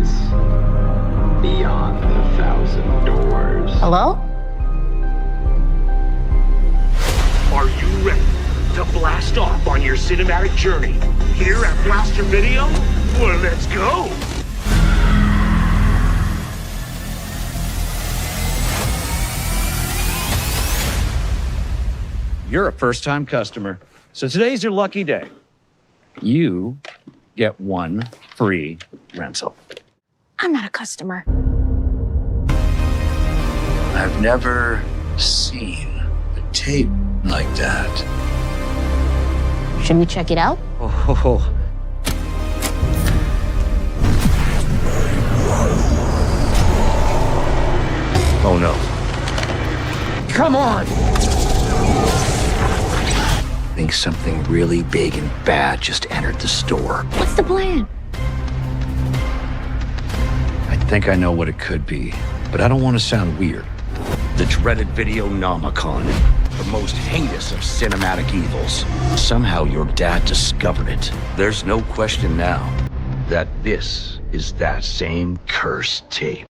is beyond the 1,000 doors. Hello? Are you ready to blast off on your cinematic journey here at Blaster Video? Well, let's go! You're a first-time customer, so today's your lucky day. You get one free rental. I'm not a customer. I've never seen a tape like that. Should we check it out? Oh, oh no. Come on! I think something really big and bad just entered the store. What's the plan? I think I know what it could be, but I don't want to sound weird. The dreaded Videonomicon, the most heinous of cinematic evils. Somehow your dad discovered it. There's no question now that this is that same cursed tape.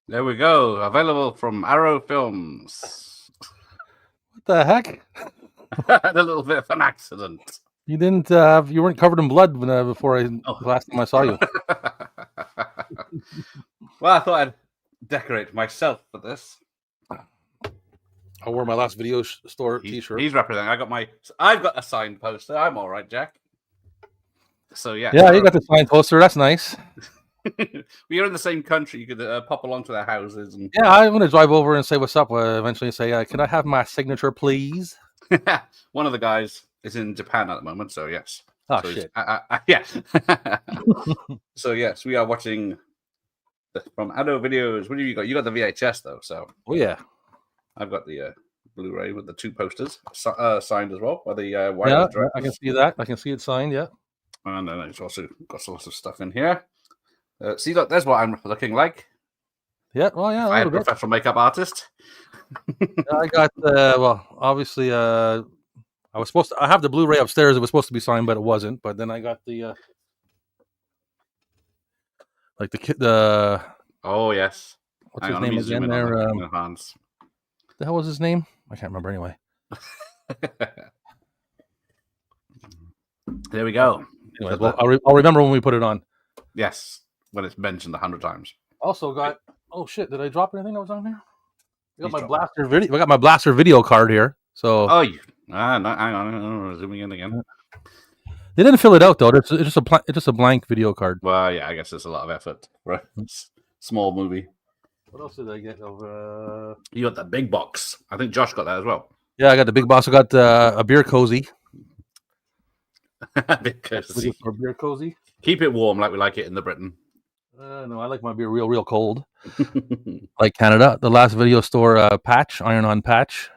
There we go. Available from Arrow Films. What the heck? A little bit of an accident. You didn't. You weren't covered in blood before the last time I saw you. Well, I thought I'd decorate myself for this. I wore my last video store T-shirt. He's representing. I've got a signed poster. I'm all right, Jack. So yeah. Yeah, you got the signed poster. That's nice. We are in the same country. You could pop along to their houses. And... Yeah, I'm going to drive over and say what's up. Eventually say, can I have my signature, please? One of the guys is in Japan at the moment, so yes. Oh, so shit. Yeah. So yes, we are watching from Arrow Videos. What have you got? You got the VHS, though, so... Oh, yeah. I've got the Blu-ray with the two posters signed as well by the white. Yeah, I can see that. I can see it signed, yeah. And then it's also got lots of stuff in here. See, look, there's what I'm looking like. Yeah, well, yeah. I am a professional makeup artist. I got, obviously, I have the Blu-ray upstairs. It was supposed to be signed, but it wasn't. But then I got the, oh, yes. What's his name again there? The hell was his name? I can't remember anyway. There we go. Anyway, well, I'll remember when we put it on. Yes, when it's mentioned 100 times. Also got. Oh shit! Did I drop anything that was on here? I got my Blaster video. I got my Blaster video card here. So. Oh, no, hang on. Zooming in again. They didn't fill it out though. It's just a blank video card. Well, yeah, I guess it's a lot of effort. Right. Small movie. What else did I get? You got the big box. I think Josh got that as well. Yeah, I got the big box. I got a beer cozy. Big cozy. A beer cozy. Keep it warm like we like it in the Britain. No, I like my beer real cold. Like Canada. The last video store patch, iron-on patch.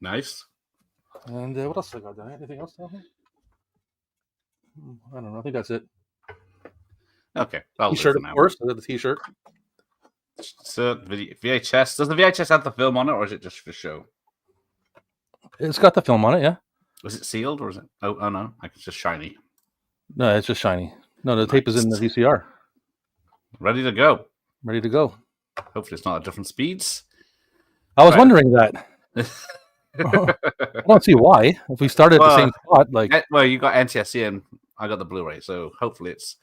Nice. And what else I got? Anything else down here? I don't know. I think that's it. Okay. T-shirt, of course. I got the T-shirt. So VHS. Does the VHS have the film on it, or is it just for show? It's got the film on it, yeah. Was it sealed, or is it? Oh no, it's just shiny. No, it's just shiny. No, the tape is in the VCR. Ready to go. Ready to go. Hopefully, it's not at different speeds. I was wondering that. I don't see why. If we started at the same spot, well, you got NTSC and I got the Blu-ray, so hopefully it's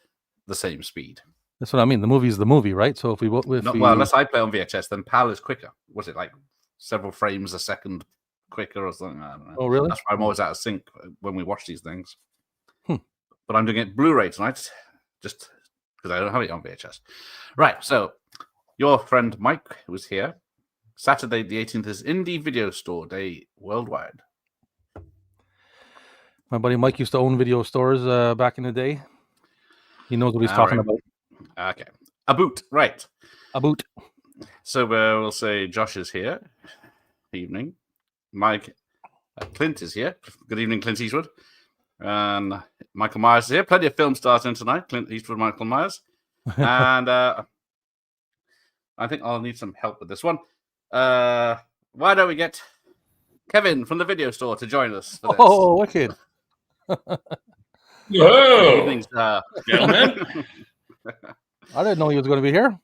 the same speed. That's what I mean. The movie's the movie, right? So if we well, unless I play on VHS, then PAL is quicker. Was it like several frames a second quicker or something? I don't know. Oh, really? That's why I'm always out of sync when we watch these things. But I'm doing it Blu-ray tonight, just because I don't have it on VHS. Right. So your friend Mike was here, Saturday the 18th is Indie Video Store Day worldwide. My buddy Mike used to own video stores back in the day. He knows what he's All talking right. about. Okay. A boot, right. A boot. So we'll say Josh is here. Evening. Mike, Clint is here. Good evening, Clint Eastwood. And Michael Myers is here. Plenty of film stars in tonight. Clint Eastwood, Michael Myers. And I think I'll need some help with this one. Why don't we get Kevin from the video store to join us for this? Oh, wicked. Whoa, Evenings, gentlemen. I didn't know he was going to be here.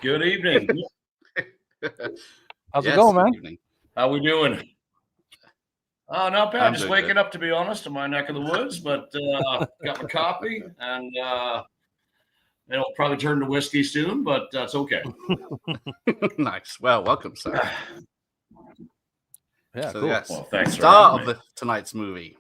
Good evening. How's Yes, it going, good man? evening. How we doing? Oh, not bad. I'm Just doing waking good. up, to be honest, in my neck of the woods. But got my coffee, and it'll probably turn to whiskey soon. But that's okay. Nice. Well, welcome, sir. Yeah, So, cool. yes, Well, thanks for star having of tonight's movie.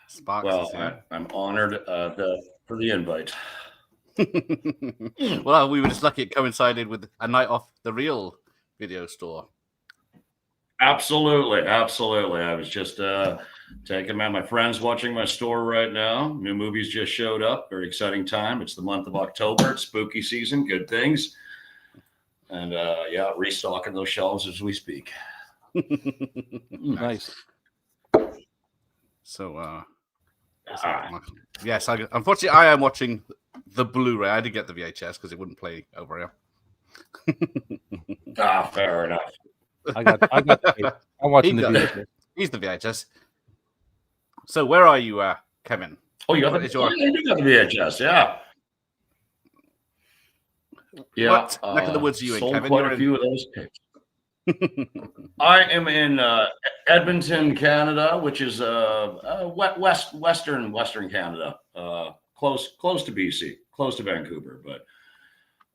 Sparks Well, is here. I'm honored for the invite. Well, we were just lucky it coincided with a night off the real video store. Absolutely. I was just taking my friends watching my store right now. New movies just showed up. Very exciting time. It's the month of October. It's spooky season. Good things. And yeah, restocking those shelves as we speak. Nice. So, yes, unfortunately, I am watching the Blu-ray. I did get the VHS because it wouldn't play over here. Fair enough. I got the tape. I'm watching He the does. video. He's the VHS. So, where are you, Kevin? Oh, you got What the, is your- you do got the VHS, yeah. Yeah. What neck of the woods are you in, sold Kevin? quite You're a in- few of those tapes. I am in Edmonton, Canada, which is western Canada, close to BC, close to Vancouver, but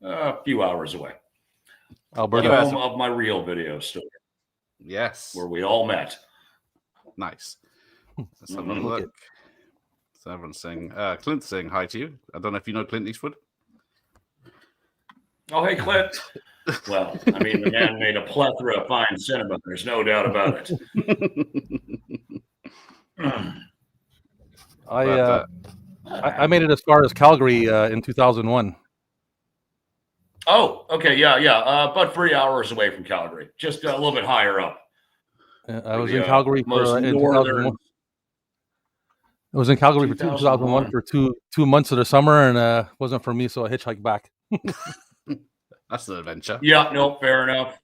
a few hours away. Alberta. The home of my real video store, Yes. where we all met. Nice. Let's have a Mhm. look. So everyone's saying, Clint's saying hi to you. I don't know if you know Clint Eastwood. Oh, hey, Clint. Well, I mean, the man made a plethora of fine cinema. There's no doubt about it. I made it as far as Calgary in 2001. Oh, okay, yeah. About 3 hours away from Calgary, just a little bit higher up. I was The, in Calgary most in northern. 2001. I was in Calgary for 2001 for two months of the summer, and wasn't for me, so I hitchhiked back. That's an adventure. Yeah, no, fair enough.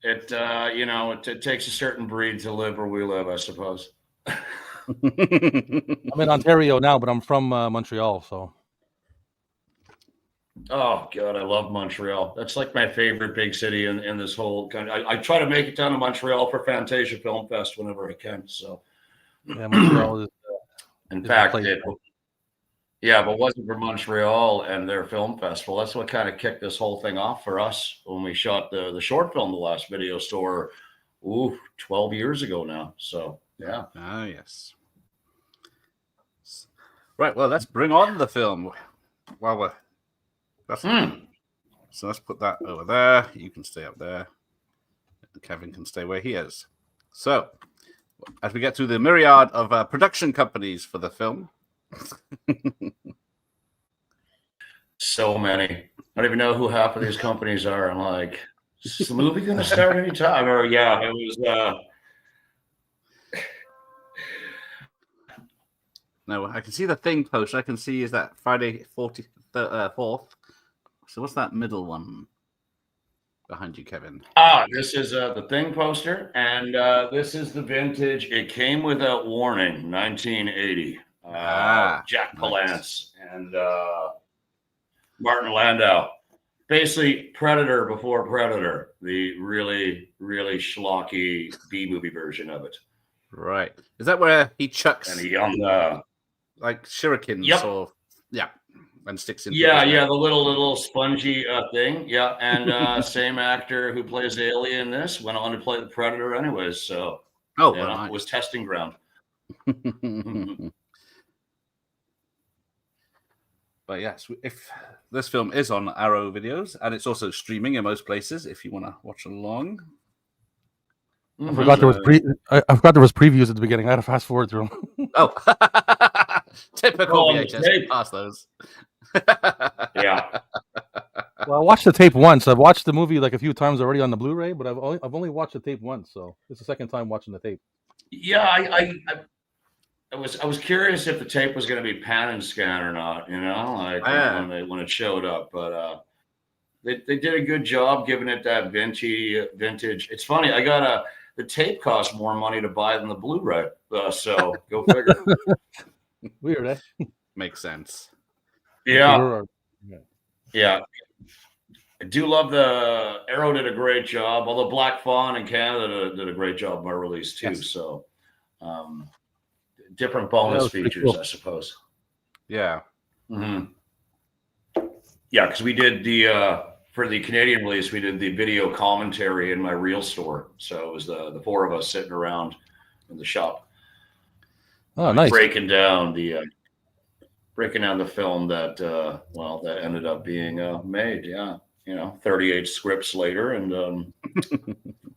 It takes a certain breed to live where we live, I suppose. I'm in Ontario now, but I'm from Montreal, so. Oh God, I love Montreal. That's like my favorite big city in this whole country. I try to make it down to Montreal for Fantasia Film Fest whenever I can. So, Yeah, Montreal is. in the fact, place. if it wasn't for Montreal and their film festival, that's what kind of kicked this whole thing off for us when we shot the short film, The Last Video Store, 12 years ago now. So, yeah. Ah, yes. Right, well, let's bring on the film. So let's put that over there. You can stay up there. Kevin can stay where he is. So, as we get through the myriad of production companies for the film. So many. I don't even know who half of these companies are. I'm like, is the movie going to start anytime? Or, yeah, it was. No, I can see the Thing poster. I can see is that Friday 4th. So what's that middle one behind you, Kevin? This is the Thing poster, and this is the vintage. It came without warning, 1980. Jack Palance and Martin Landau. Basically, Predator before Predator, the really, really schlocky B-movie version of it. Right. Is that where he chucks And he on the like shurikens Yep. or and sticks in? the little spongy thing. Yeah, and same actor who plays Alien in this went on to play the Predator anyways. So Oh, yeah, well, it was testing ground. But yes, if this film is on Arrow Videos, and it's also streaming in most places if you want to watch along. I forgot there was I forgot there was previews at the beginning. I had to fast forward through them. Oh, typical Oh, VHS. Pass those. Yeah. Well, I watched the tape once. I've watched the movie like a few times already on the Blu-ray, but I've only watched the tape once, so it's the second time watching the tape. Yeah, I was curious if the tape was going to be pan and scan or not, like when it showed up. But they did a good job giving it that vintage. It's funny, the tape cost more money to buy than the Blu-ray, so go figure. Weird, eh? Makes sense. Yeah. I do love the Arrow did a great job, although Black Fawn in Canada did a great job of our release too. Yes. So different bonus features, cool. I suppose. Yeah. Mm-hmm. Yeah, because we did for the Canadian release, we did the video commentary in my Reel store. So it was the four of us sitting around in the shop. Oh, nice. Breaking down the film that ended up being made. Yeah. 38 scripts later, and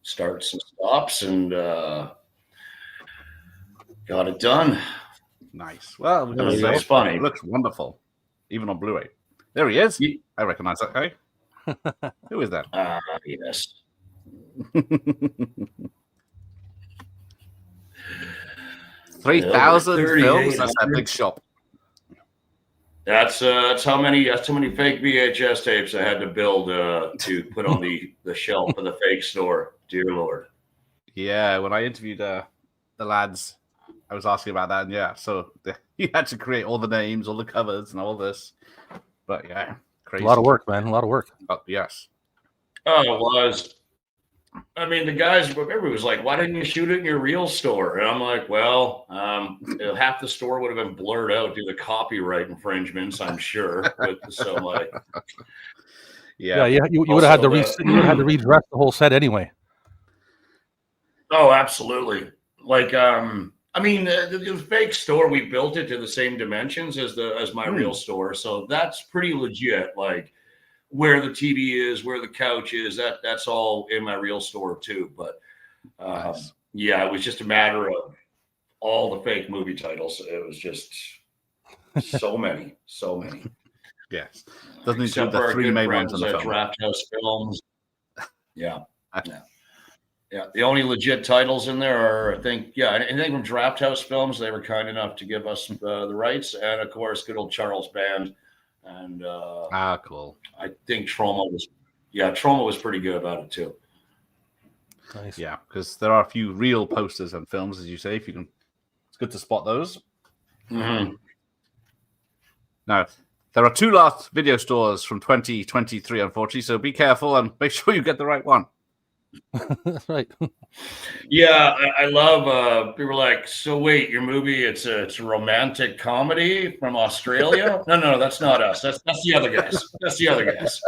starts and stops, and got it done. Nice. Well, it's funny. It looks wonderful, even on Blu-ray. There he is. I recognize that guy. Who is that? Yes. 3,000 films. That's that big shop. That's how many fake VHS tapes I had to build to put on the shelf of the fake store. Dear Lord. Yeah, when I interviewed the lads, I was asking about that, and yeah, so you had to create all the names, all the covers, and all this. But yeah, crazy. A lot of work, man. A lot of work. Oh, yes. Oh, it was. I mean, the guys, everybody was like, why didn't you shoot it in your Reel store? And I'm like, well, half the store would have been blurred out due to copyright infringements, I'm sure. But so like, yeah, you would have had to redress the whole set anyway. Oh, absolutely. Like, I mean, the fake store, we built it to the same dimensions as my Reel store, so that's pretty legit. Like, where the TV is, where the couch is, that's all in my Reel store too. But nice. Yeah, it was just a matter of all the fake movie titles. It was just so many. Yes, doesn't include the three main ones on the film. Draft House Films. Yeah. The only legit titles in there are, I think anything from Draft House Films. They were kind enough to give us the rights, and of course, good old Charles Band. And cool. I think Trauma was pretty good about it too. Nice. Yeah, because there are a few real posters and films, as you say. If you can, it's good to spot those. Mm-hmm. Now, there are two last video stores from 2023, unfortunately. So be careful and make sure you get the right one. That's right. Yeah, I love people are like, so wait, your movie, it's a romantic comedy from Australia? No, that's not us. That's the other guys. That's the other guys.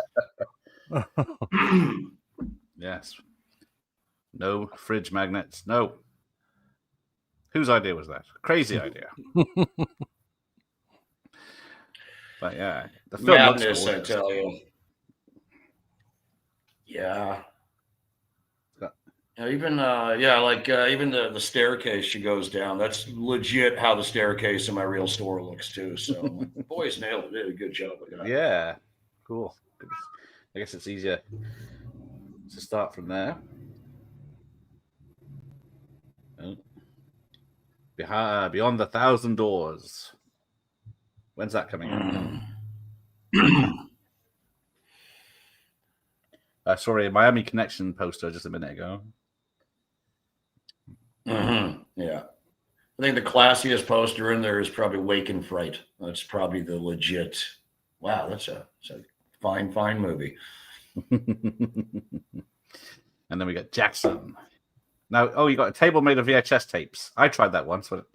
Yes. No fridge magnets. No. Whose idea was that? Crazy idea. But yeah, the film Madness, I tell you. Yeah. Even the staircase she goes down. That's legit how the staircase in my Reel store looks too. So boys nailed it. They did a good job with that. Yeah, cool. I guess it's easier to start from there. Beyond the 1,000 Doors. When's that coming out? Sorry, Miami Connection poster just a minute ago. Mm-hmm. Yeah. I think the classiest poster in there is probably Wake and Fright. That's probably the legit. Wow, that's a fine movie. And then we got Jackson. Now, you got a table made of VHS tapes. I tried that once, but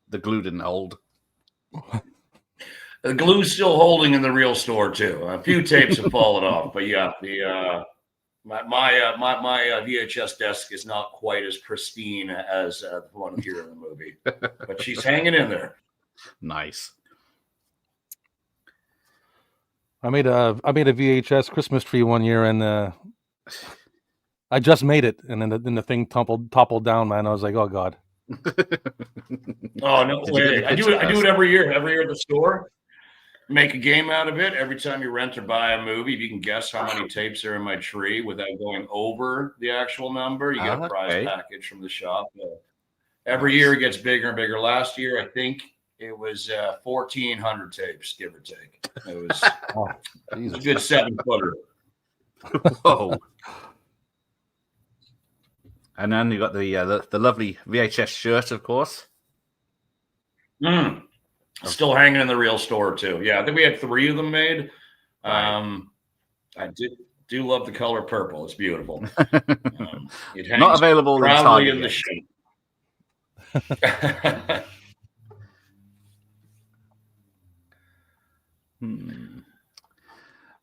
the glue didn't hold. The glue's still holding in the Reel store too. A few tapes have fallen off, but yeah, my VHS desk is not quite as pristine as the one here in the movie, but she's hanging in there. Nice. I made a VHS Christmas tree one year, and I just made it, and then the thing toppled down, man. I was like, oh god. Oh no Did you get way! the I do picture it. I do first? it every year. Every year at the store, make a game out of it. Every time you rent or buy a movie, if you can guess how many tapes are in my tree without going over the actual number, you get a prize Okay. package from the shop. Every Nice. year it gets bigger and bigger. Last year, I think it was 1,400 tapes, give or take. It was, Oh, it was a Jesus. good 7-footer. Whoa. And then you got the lovely VHS shirt, of course. Still hanging in the real store too. Yeah, I think we had 3 of them made. Right. I do love the color purple. It's beautiful. It hangs Not available in proudly Target in the yet. shade.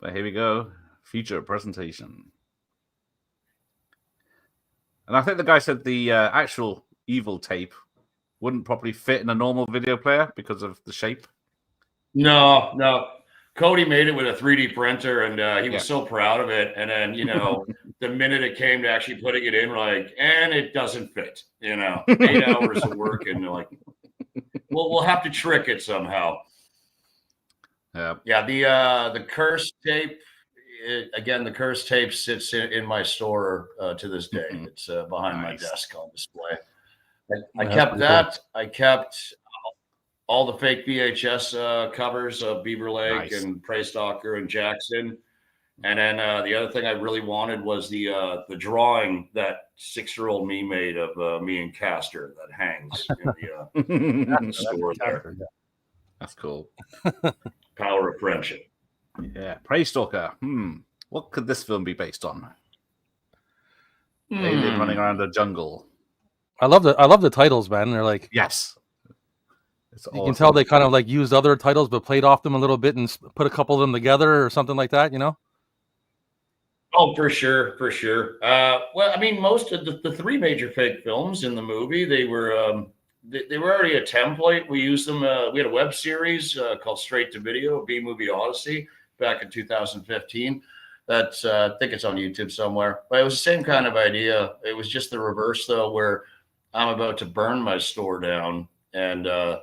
But here we go. Future presentation. And I think the guy said the actual evil tape wouldn't properly fit in a normal video player because of the shape. No. Cody made it with a 3D printer, and he was so proud of it. And then, the minute it came to actually putting it in, and it doesn't fit. 8 hours of work, and they're like, we'll have to trick it somehow. Yeah. The curse tape. The curse tape sits in my store to this day. It's behind my desk on display. I kept that. I kept all the fake VHS covers of Beaver Lake and Prey Stalker and Jackson. And then the other thing I really wanted was the drawing that 6-year-old me made of me and Castor that hangs in the store there. That's cool. Power of friendship. Yeah. Prey Stalker. What could this film be based on? Alien running around the jungle. I love the titles, man. They're like, yes. You can tell they kind of like used other titles, but played off them a little bit and put a couple of them together or something like that, Oh, for sure. Well, I mean, most of the 3 major fake films in the movie, they were already a template. We used them. We had a web series called Straight to Video, B Movie Odyssey, back in 2015. That's I think it's on YouTube somewhere. But it was the same kind of idea. It was just the reverse, though, where I'm about to burn my store down, and a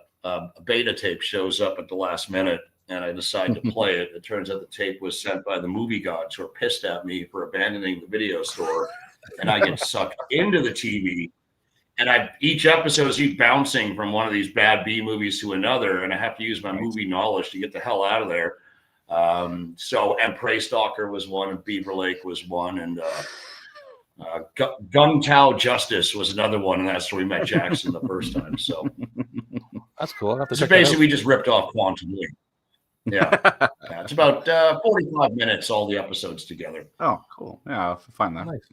beta tape shows up at the last minute, and I decide to play it. It turns out the tape was sent by the movie gods who are pissed at me for abandoning the video store, and I get sucked into the TV. And each episode is me bouncing from one of these bad B movies to another, and I have to use my movie knowledge to get the hell out of there. And Prey Stalker was one, and Beaver Lake was one, and Gung Tao Justice was another one, and that's where we met Jackson the first time. So that's cool. So basically, we just ripped off Quantum Leap. Yeah, it's about 45 minutes, all the episodes together. Oh, cool. Yeah, I'll find that. Nice.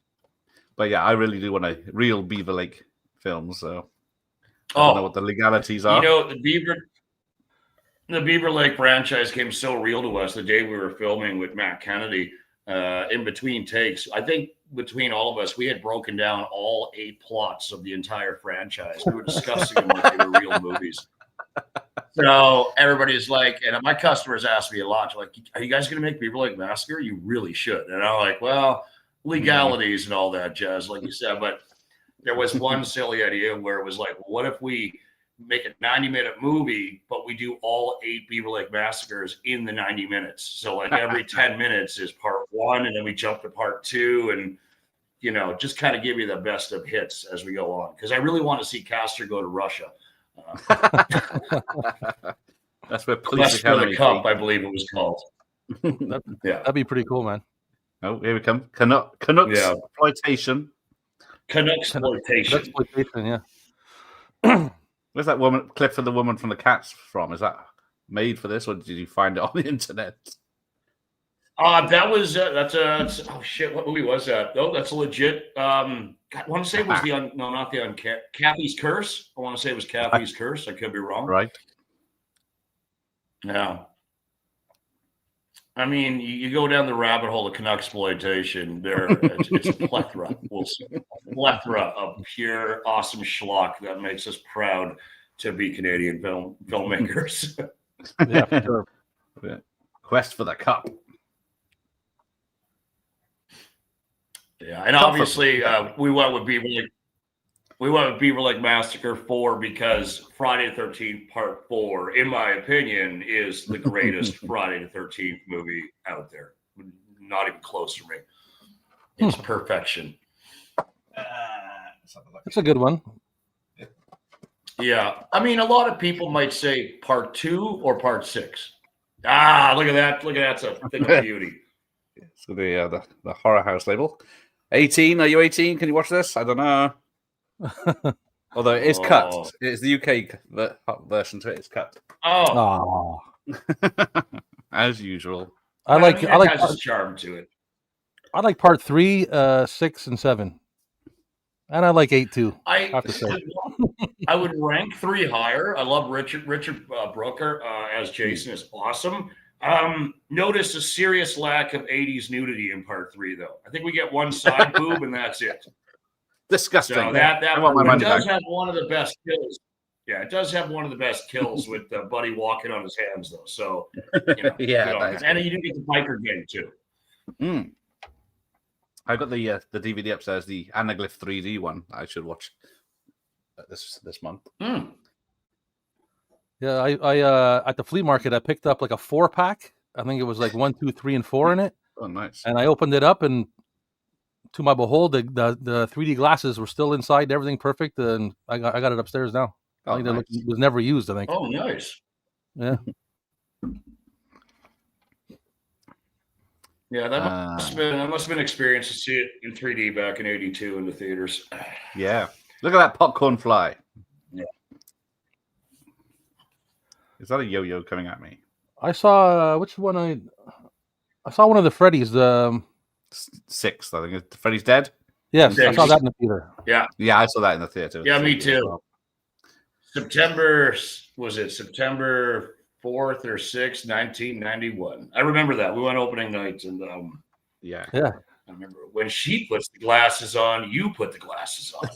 But yeah, I really do want a real Beaver Lake film, so I don't know what the legalities are. The Beaver Lake franchise came so real to us the day we were filming with Matt Kennedy. In between takes, I think between all of us, we had broken down all 8 plots of the entire franchise. We were discussing them like they were real movies. So everybody's like, and my customers ask me a lot, like, are you guys going to make Beaver Lake Massacre? You really should. And I'm like, well, legalities and all that jazz, like you said. But there was one silly idea where it was like, what if we make a 90-minute movie, but we do all 8 Beaver Lake Massacres in the 90 minutes. So like every 10 minutes is part 1, and then we jump to part 2, and just kind of give you the best of hits as we go on. Because I really want to see Castor go to Russia. That's where Police Academy Cup, I believe it was called. That'd be pretty cool, man. Oh, here we come. Canucks exploitation. Canucks exploitation. Yeah. Where's that clip of the woman from the Cats from? Is that made for this, or did you find it on the internet? That was oh shit, what movie was that? Oh, that's legit. I want to say it was Kathy's Curse. I want to say it was Kathy's Curse. I could be wrong. Right. Yeah. I mean, you go down the rabbit hole of Canuck exploitation. It's a plethora. Plethora of pure awesome schlock that makes us proud to be Canadian filmmakers. Yeah, for sure. Yeah. Quest for the Cup. Yeah, and obviously we went with Beaver Lake Massacre 4 because Friday the 13th Part 4, in my opinion, is the greatest Friday the 13th movie out there. Not even close to me. It's perfection. That's a good one. Yeah, I mean, a lot of people might say Part 2 or Part 6. Ah, look at that! Look at that! It's a thing of beauty. So the horror house label. 18? Are you 18? Can you watch this? I don't know. Although it is cut. It's the UK version to it. It's cut. Oh, As usual. I like has a charm to it. I like Part 3, 6, and 7, and I like 8 too. I have to say. I would rank 3 higher. I love Richard Brooker as Jason is awesome. Notice a serious lack of 80s nudity in Part 3, though. I think we get one side boob and that's it. Disgusting. So that does have one of the best kills. Yeah, it does have one of the best kills with Buddy walking on his hands, though. So, yeah, and you didn't get the biker game too. I got the DVD upstairs, the Anaglyph 3D one. I should watch this month. Yeah, I at the flea market I picked up like a 4-pack. I think it was like 1, 2, 3, and 4 in it. Oh, nice! And I opened it up, and to my behold, the 3D glasses were still inside. Everything perfect, and I got it upstairs now. Oh, I think nice. it was never used. I think. Oh, nice. Yeah. Yeah, that must have been an experience to see it in 3D back in '82 in the theaters. Yeah, look at that popcorn fly. Yeah. Is that a yo-yo coming at me? I saw which one I saw one of the Freddy's. The 6th, I think. Freddy's Dead. Yes, I saw that in the theater. Yeah, I saw that in the theater. Yeah, me too. September 4th or 6th, 1991. I remember that. We went opening night, and yeah. I remember when she puts the glasses on, you put the glasses on.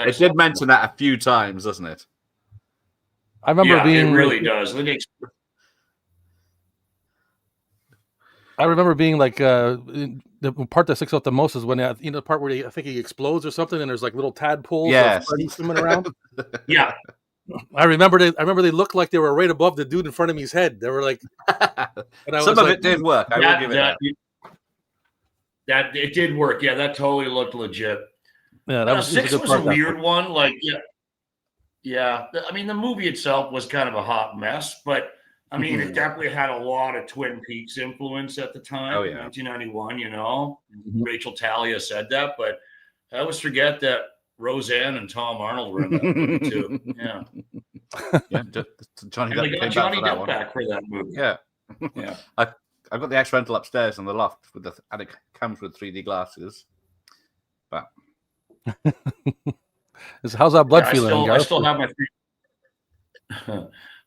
It did mention that a few times, doesn't it? I remember being. It really does. I remember being like the part that sticks out the most is when the part where I think he explodes or something, and there's like little tadpoles swimming around. Yeah, I remember they looked like they were right above the dude in front of me's head. They were like, some of it did work. I will give it that. That it did work. Yeah, that totally looked legit. Yeah, that was 6 was a weird one. Like, yeah. I mean, the movie itself was kind of a hot mess, but I mean, it definitely had a lot of Twin Peaks influence at the time. 1991. Rachel Talia said that, but I always forget that Roseanne and Tom Arnold were in that movie too. Yeah. Johnny Depp back for that movie. Yeah. Yeah. I've got the X rental upstairs in the loft and it comes with 3D glasses. But how's that blood feeling? I still have my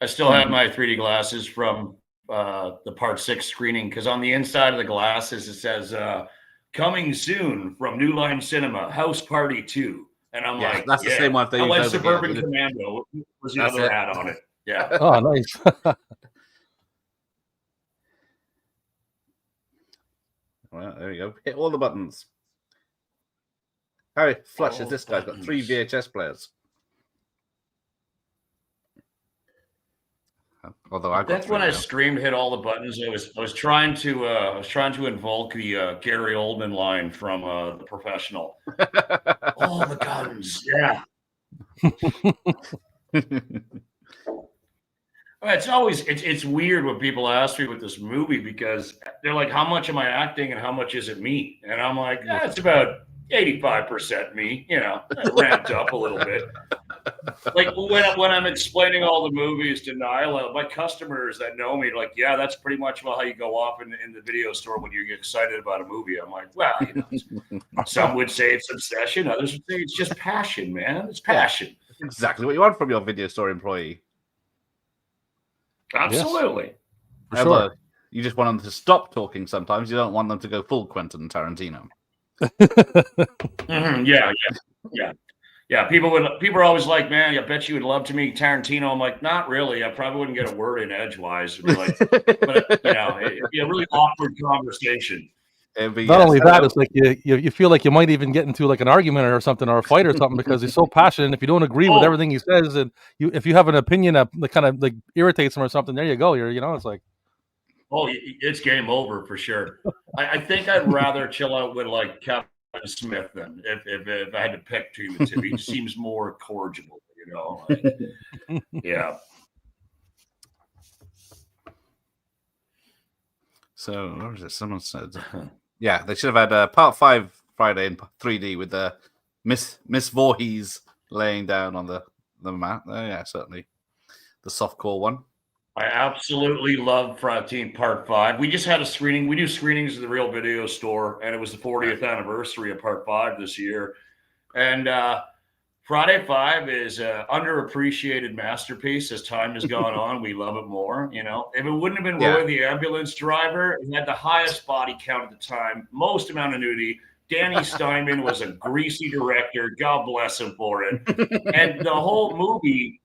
I still have my 3D glasses from the Part 6 screening, because on the inside of the glasses it says coming soon from New Line Cinema, House Party 2. And I'm like, that's the same one. I went Suburban Commando was the other hat on it. Yeah. Oh, nice. Well, there you go. Hit all the buttons. How flush is this guy's got 3 VHS players. Although that's when I screamed, hit all the buttons. I was trying to invoke the Gary Oldman line from The Professional. All the guns, yeah. It's weird when people ask me with this movie, because they're like, "How much am I acting and how much is it me?" And I'm like, "It's about 85% me, ramped up a little bit." Like when I'm explaining all the movies to Nyla, my customers that know me are like, "Yeah, that's pretty much how you go off in the video store when you get excited about a movie." I'm like, "Well, some would say it's obsession, others would say it's just passion, man. It's passion." That's exactly what you want from your video store employee. Absolutely. Yes. Sure. You just want them to stop talking sometimes. You don't want them to go full Quentin Tarantino. Yeah. Yeah, people are always like, man, I bet you would love to meet Tarantino. I'm like, not really. I probably wouldn't get a word in edgewise. It'd be like, but it'd be a really awkward conversation. Not only that, it's like you feel like you might even get into like an argument or something or a fight or something because he's so passionate. If you don't agree with everything he says, and if you have an opinion that kind of like irritates him or something, there you go. It's like, it's game over for sure. I think I'd rather chill out with like Kevin Smith then if I had to pick between the two. He seems more cordial, yeah. So what was it? Someone said, yeah, they should have had part 5 Friday in 3D with the Miss Voorhees laying down on the mat. Yeah, certainly the softcore one. I absolutely love Fratine Part 5. We just had a screening. We do screenings at the Real Video Store, and it was the 40th anniversary of Part 5 this year. And Friday 5 is an underappreciated masterpiece as time has gone on. We love it more. If it wouldn't have been Roy the ambulance driver, he had the highest body count at the time, most amount of nudity. Danny Steinman was a greasy director. God bless him for it. And the whole movie,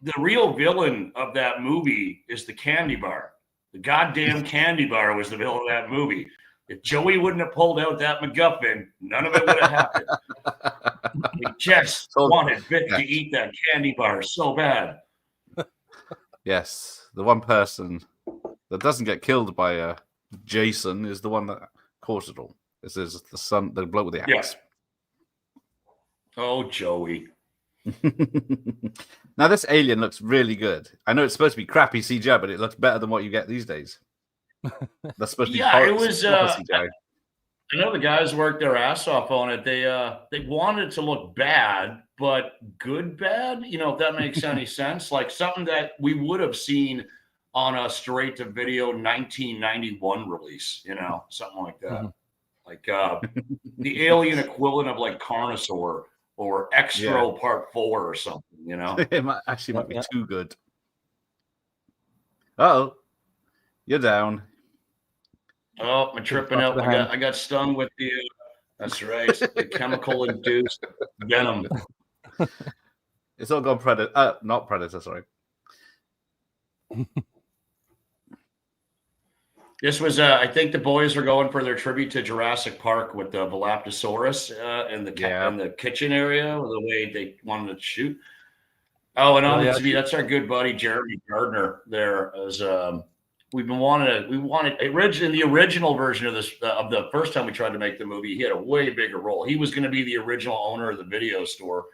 the real villain of that movie is the candy bar. The goddamn candy bar was the villain of that movie. If Joey wouldn't have pulled out that MacGuffin, none of it would have happened. We just wanted Vic to eat that candy bar so bad. Yes, the one person that doesn't get killed by Jason is the one that caused it all. This is the son, the bloke with the axe. Yes. Oh, Joey. Now this alien looks really good. I know it's supposed to be crappy CGI, but it looks better than what you get these days. That's supposed to be it was. CGI. I know the guys worked their ass off on it. They wanted it to look bad, but good bad. If that makes any sense. Like something that we would have seen on a straight to video 1991 release. Something like that. Mm-hmm. Like the alien equivalent of like Carnosaur. Or Extra Part 4 or something, It might be too good. Oh, you're down. Oh, I'm tripping out. I got stung with the. That's right, the chemical-induced venom. It's all gone Predator. Not Predator. Sorry. This was, I think the boys were going for their tribute to Jurassic Park with the Velociraptor in the kitchen area, the way they wanted to shoot. Oh, and on the TV, that's our good buddy Jeremy Gardner. There as we wanted in the original version of this of the first time we tried to make the movie. He had a way bigger role. He was going to be the original owner of the video store.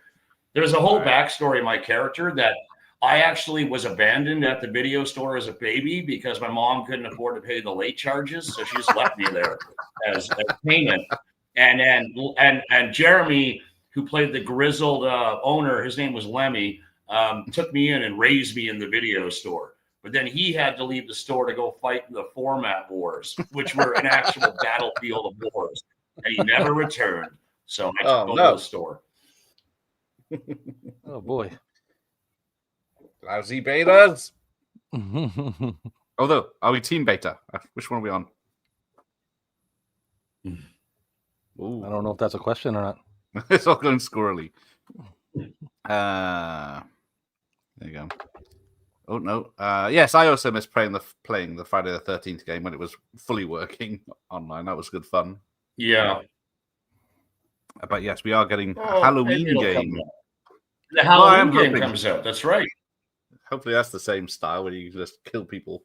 There's a whole backstory of my character that. I actually was abandoned at the video store as a baby because my mom couldn't afford to pay the late charges, so she just left me there as payment. And Jeremy, who played the grizzled owner, his name was Lemmy, took me in and raised me in the video store. But then he had to leave the store to go fight the format wars, which were an actual battlefield of wars, and he never returned. So I had to go to the store. Oh boy. Lousy betas. Although, are we team beta? Which one are we on? Ooh. I don't know if that's a question or not. It's all going squirrely. There you go. Oh no. Yes, I also missed playing the Friday the 13th game when it was fully working online. That was good fun. Yeah. But yes, we are getting a Halloween game. The Halloween game comes out. That's right. Hopefully that's the same style where you just kill people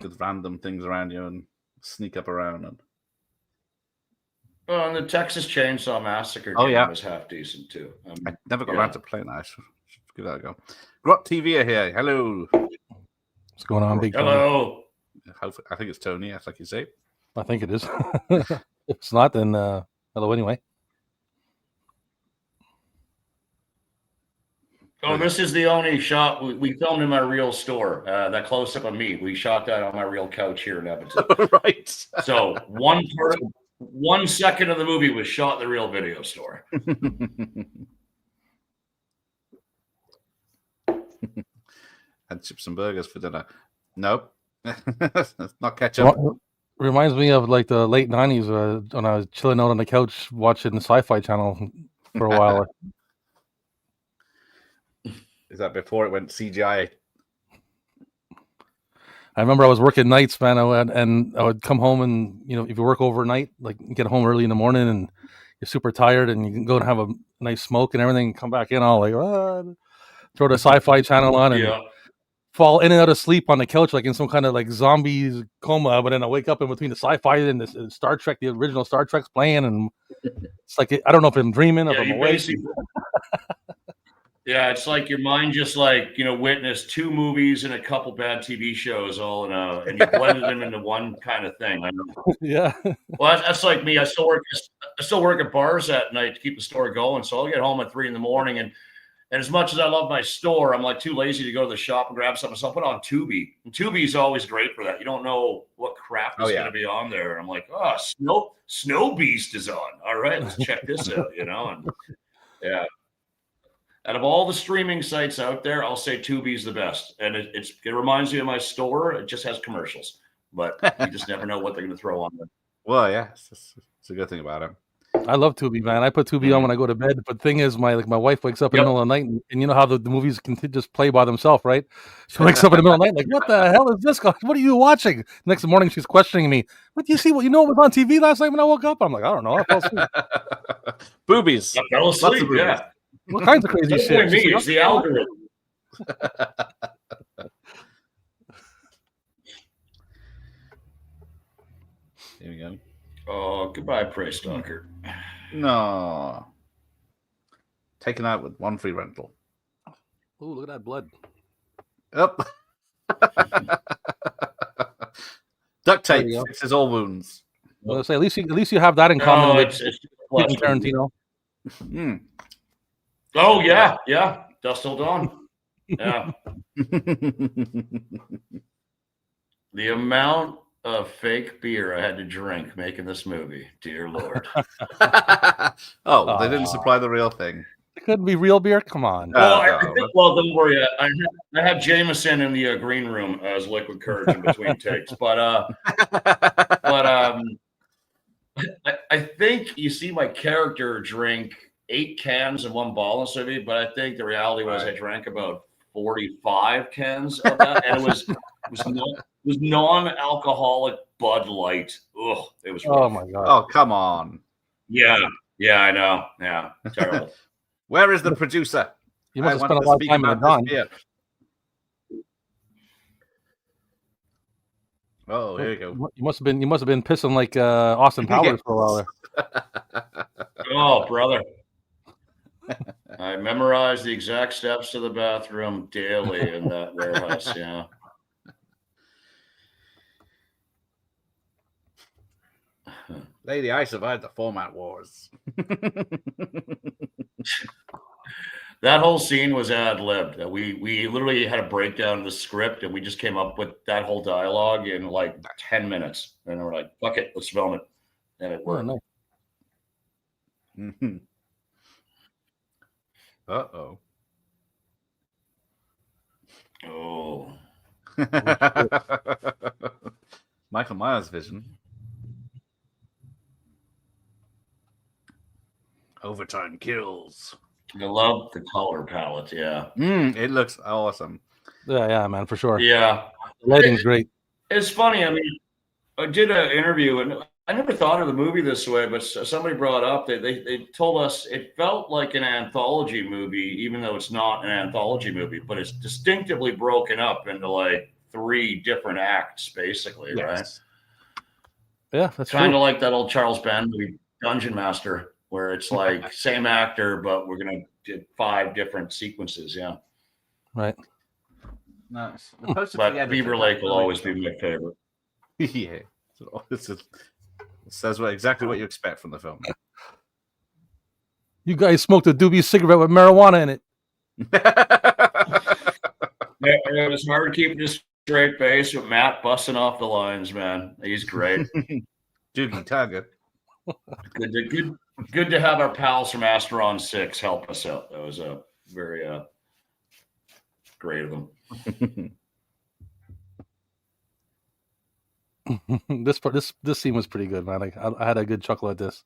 with random things around you and sneak up around. And the Texas Chainsaw Massacre game was half decent too. I never got around to playing that. I should give that a go. Grot TV here. Hello. What's going on, Big Tony? Hello. I think it's Tony, that's like you say. I think it is. If it's not, then hello anyway. Oh, this is the only shot we filmed in my real store. That close up of me, we shot that on my real couch here in Edmonton. Right. So 1 second of the movie was shot in the real video store. Had chips and burgers for dinner. Nope. Not ketchup. Reminds me of like the late 90s when I was chilling out on the couch watching the Sci-Fi Channel for a while. Is that before it went CGI? I remember I was working nights, man, and I would come home and, if you work overnight, like get home early in the morning and you're super tired and you can go and have a nice smoke and everything and come back in all like, throw the sci-fi channel on and fall in and out of sleep on the couch like in some kind of like zombie coma, but then I wake up in between the sci-fi and the Star Trek, the original Star Trek's playing, and it's like I don't know if I'm dreaming, if I'm awake. Yeah, it's like your mind just witnessed 2 movies and a couple bad TV shows all and you blended them into one kind of thing. I know. Yeah. Well, that's like me. I still work at bars at night to keep the store going. So I'll get home at 3 a.m. and as much as I love my store, I'm like too lazy to go to the shop and grab something. So I'll put on Tubi. And Tubi is always great for that. You don't know what crap is going to be on there. I'm like, Snow Beast is on. All right, let's check this out. And yeah. Out of all the streaming sites out there, I'll say Tubi's the best. And it reminds me of my store. It just has commercials, but you just never know what they're going to throw on there. Well, yeah, it's a good thing about it. I love Tubi, man. I put Tubi on when I go to bed. But the thing is, my wife wakes up in the middle of the night, and you know how the movies can just play by themselves, right? She wakes up in the middle of the night, like, what the hell is this? What are you watching? Next morning, she's questioning me. What do you see? What was on TV last night when I woke up? I'm like, I don't know. I fell asleep. Boobies. I fell asleep. Yeah. What kinds of crazy shit? Me, it's the algorithm. Here we go. Oh, goodbye, Prey Stalker. No. Taken out with 1 free rental. Oh, look at that blood. Up. Duct tape fixes all wounds. Well, say at least you have that in common with Tarantino. Oh yeah. Dust Till Dawn. Yeah. The amount of fake beer I had to drink making this movie, dear Lord. They didn't supply the real thing. It couldn't be real beer. Come on. Well, don't worry. I have Jameson in the green room as liquid courage in between takes, but I think you see my character drink 8 cans and 1 ball of movie, but I think the reality was I drank about 45 cans of that, and it was non-alcoholic Bud Light. Ugh, it was rough. Oh my god. Oh, come on. Yeah, I know. Yeah, terrible. Where is the producer? You must have spent a lot of time in the Oh, here you go. You must have been pissing like Austin Powers for a while there. Oh, brother. I memorized the exact steps to the bathroom daily in that warehouse. Yeah. Lady, I survived the format wars. That whole scene was ad-libbed. We literally had a breakdown of the script, and we just came up with that whole dialogue in like 10 minutes. And we're like, fuck it, let's film it. And it worked. Oh, no. Uh-oh. Oh. Michael Myers' vision. Overtime kills. I love the color palette. Yeah. It looks awesome. Yeah, man, for sure. Yeah. The lighting's great. It's funny. I mean, I did an interview, and I never thought of the movie this way, but somebody brought up that they told us it felt like an anthology movie, even though it's not an anthology movie, but it's distinctively broken up into like 3 different acts, basically, right? Yeah, that's kind of like that old Charles Band movie, Dungeon Master, where it's like same actor, but we're gonna do 5 different sequences. Yeah, right. Nice. But Beaver Lake will always be my favorite. Yeah, it says exactly what you expect from the film. You guys smoked a doobie cigarette with marijuana in it. It was hard keeping a straight face with Matt busting off the lines, man. He's great. Doogie Target. Good to have our pals from Asteron 6 help us out. That was a very great of them. This scene was pretty good, man. I had a good chuckle at this.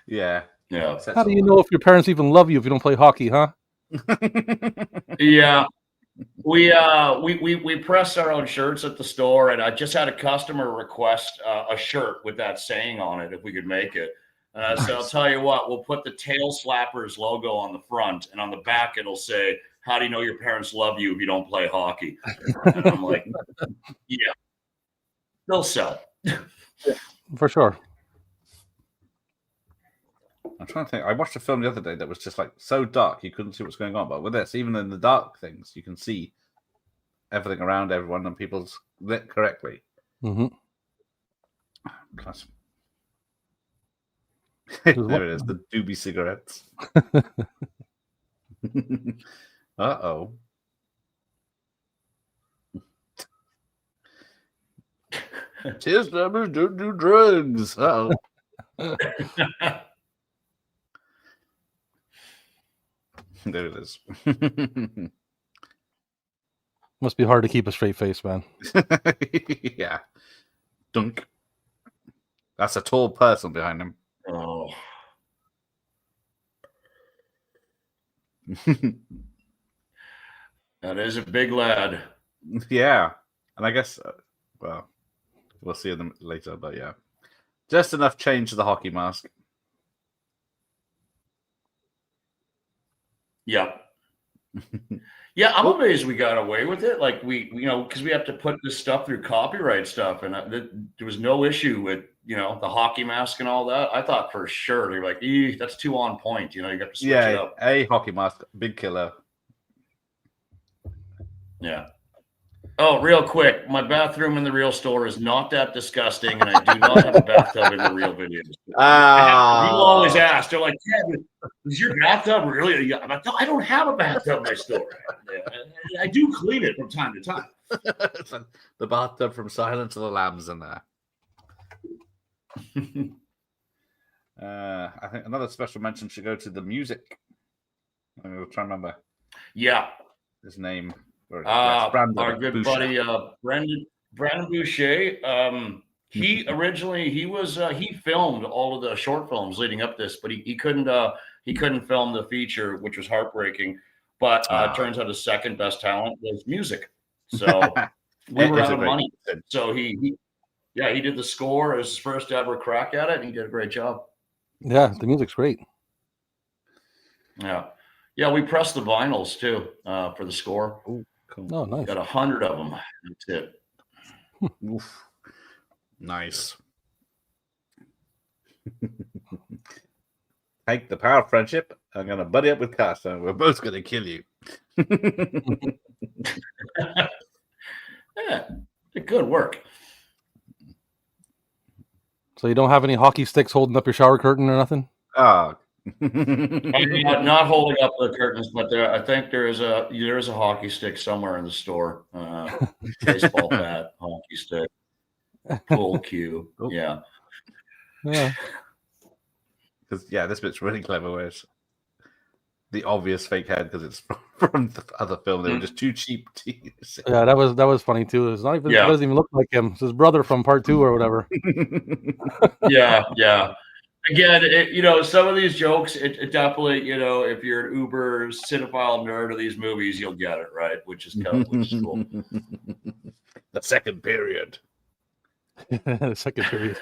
Yeah. How do you know if your parents even love you if you don't play hockey, huh? Yeah. We press our own shirts at the store, and I just had a customer request a shirt with that saying on it if we could make it. So I'll tell you what, we'll put the Tail Slappers logo on the front, and on the back it'll say, "How do you know your parents love you if you don't play hockey?" And I'm like, yeah, they'll sell. For sure. I'm trying to think. I watched a film the other day that was just like so dark you couldn't see what's going on. But with this, even in the dark things, you can see everything around everyone and people's lit correctly. Mm-hmm. Plus, there it is, the doobie cigarettes. Uh-oh. Cheers, members, don't do drugs. Uh-oh. There it is. Must be hard to keep a straight face, man. Yeah. Dunk. That's a tall person behind him. Oh. That is a big lad. Yeah. And I guess, well, we'll see them later, but yeah. Just enough change to the hockey mask. Yeah. Yeah, I'm amazed we got away with it. Like because we have to put this stuff through copyright stuff, and there was no issue with the hockey mask and all that. I thought for sure they're like, that's too on point. You got to switch it up. A hockey mask, big killer. Yeah. Oh, real quick, my bathroom in the real store is not that disgusting, and I do not have a bathtub in the real videos. People always ask, they're like, "Yeah, is your bathtub really?" I'm like, "No, I don't have a bathtub in my store. I do clean it from time to time." The bathtub from Silence of the Lambs in there. I think another special mention should go to the music. I'm trying to remember. Yeah, his name. Our good buddy Brandon Boucher. He originally he filmed all of the short films leading up this, but he couldn't film the feature, which was heartbreaking. But turns out his second best talent was music. So we were out of money. So he did the score as his first ever crack at it, and he did a great job. Yeah, the music's great. Yeah. Yeah, we pressed the vinyls too for the score. Ooh, cool. Oh, nice. Got 100 of them. That's it. Oof. Nice. Take the power of friendship. I'm gonna buddy up with Costa. We're both gonna kill you. Yeah, good work. So you don't have any hockey sticks holding up your shower curtain or nothing? Oh. I'm not holding up the curtains, but I think there is a hockey stick somewhere in the store. Baseball bat, hockey stick, pool cue. Oh. Yeah. Because this bit's really clever. Where it's the obvious fake head because it's from the other film. They were just too cheap to use. Yeah, that was funny too. It's not even. It doesn't even look like him. It's his brother from part 2 or whatever. Yeah. Again, some of these jokes, it definitely, if you're an uber cinephile nerd of these movies, you'll get it, right? Which is cool. The second period. The second period.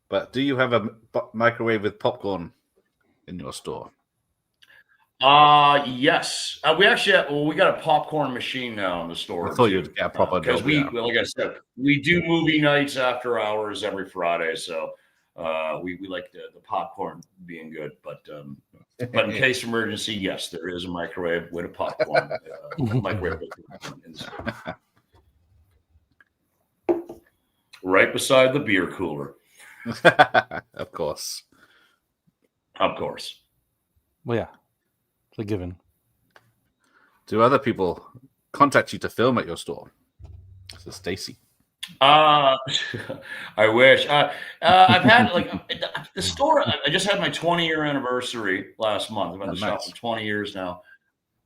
But do you have a microwave with popcorn in your store? Yes. We actually we got a popcorn machine now in the store. I thought you'd get a proper because like I said, we do movie nights after hours every Friday, so we like the popcorn being good. But in case of emergency, yes, there is a microwave with a popcorn microwave in the store. Right beside the beer cooler. Of course. Well, yeah. It's a given. Do other people contact you to film at your store? This is Stacy. I wish. I've had the store. I just had my 20-year anniversary last month. I've had the shop for 20 years now,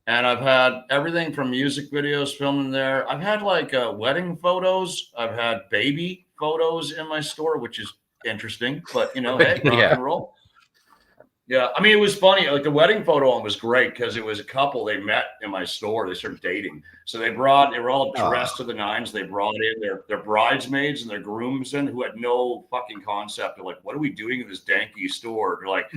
and I've had everything from music videos filmed in there. I've had wedding photos. I've had baby photos in my store, which is interesting, but hey, rock and roll. Yeah, I mean, it was funny. Like the wedding photo one was great because it was a couple they met in my store. They started dating, so they were all dressed to the nines. They brought in their bridesmaids and their groomsmen who had no fucking concept. They're like, "What are we doing in this danky store?" They're like,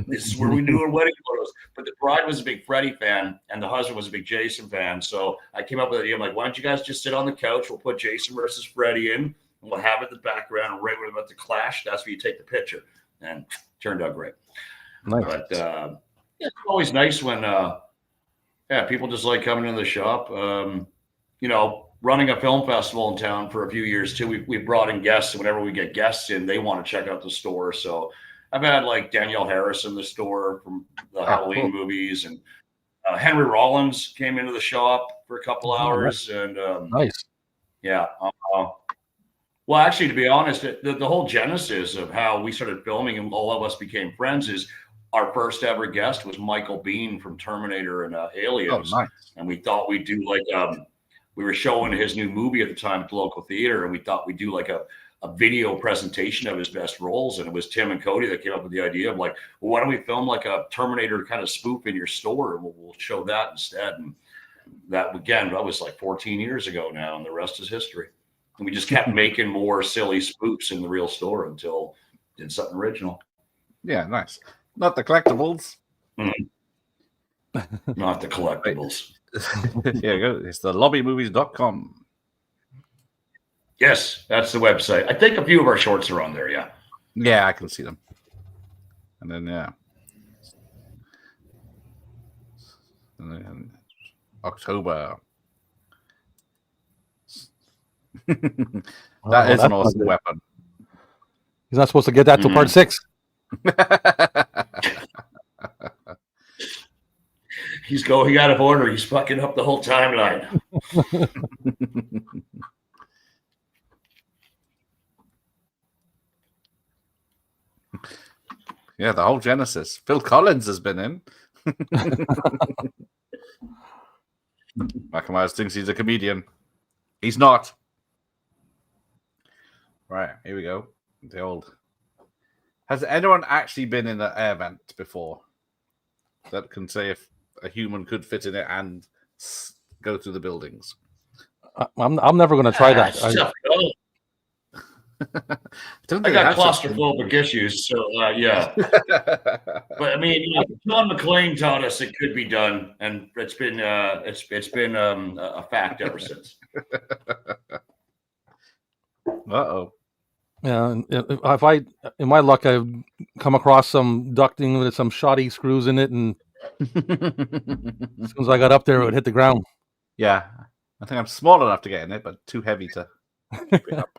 "This is where we do our wedding photos." But the bride was a big Freddie fan, and the husband was a big Jason fan. So I came up with the idea. I'm like, "Why don't you guys just sit on the couch? We'll put Jason versus Freddie in, and we'll have it in the background. And right when we're about to clash, that's where you take the picture." And it turned out great. Nice. But it's always nice when people just like coming into the shop. Running a film festival in town for a few years too. We brought in guests, and whenever we get guests in, they want to check out the store. So I've had like Danielle Harris in the store from the Halloween movies, and Henry Rollins came into the shop for a couple hours. And nice. Yeah. Well, actually, to be honest, the whole genesis of how we started filming and all of us became friends is our first ever guest was Michael Biehn from Terminator and Aliens. Oh, nice. And we thought we'd do like, we were showing his new movie at the time at the local theater, and we thought we'd do like a video presentation of his best roles. And it was Tim and Cody that came up with the idea of like, well, why don't we film like a Terminator kind of spoof in your store? And we'll show that instead. And that, again, that was like 14 years ago now, and the rest is history. And we just kept making more silly spoofs in the real store until did something original. Yeah, nice. Not the collectibles. Not the collectibles. Here you go. It's the lobbymovies.com. Yes, that's the website. I think a few of our shorts are on there, yeah. Yeah, I can see them. And then, yeah. And then October. That is an awesome weapon. He's not supposed to get that till part 6. He's going out of order. He's fucking up the whole timeline. Yeah, the whole Genesis. Phil Collins has been in. Michael Myers thinks he's a comedian. He's not. Right, here we go. The old. Has anyone actually been in an air vent before that can say if a human could fit in it and go through the buildings? I'm never going to try that. I got claustrophobic issues, so yeah. But I mean, John McClane taught us it could be done, and it's been a fact ever since. Uh-oh. Yeah, if I, in my luck, I've come across some ducting with some shoddy screws in it, and as soon as I got up there, it would hit the ground. Yeah, I think I'm small enough to get in it, but too heavy to keep it up.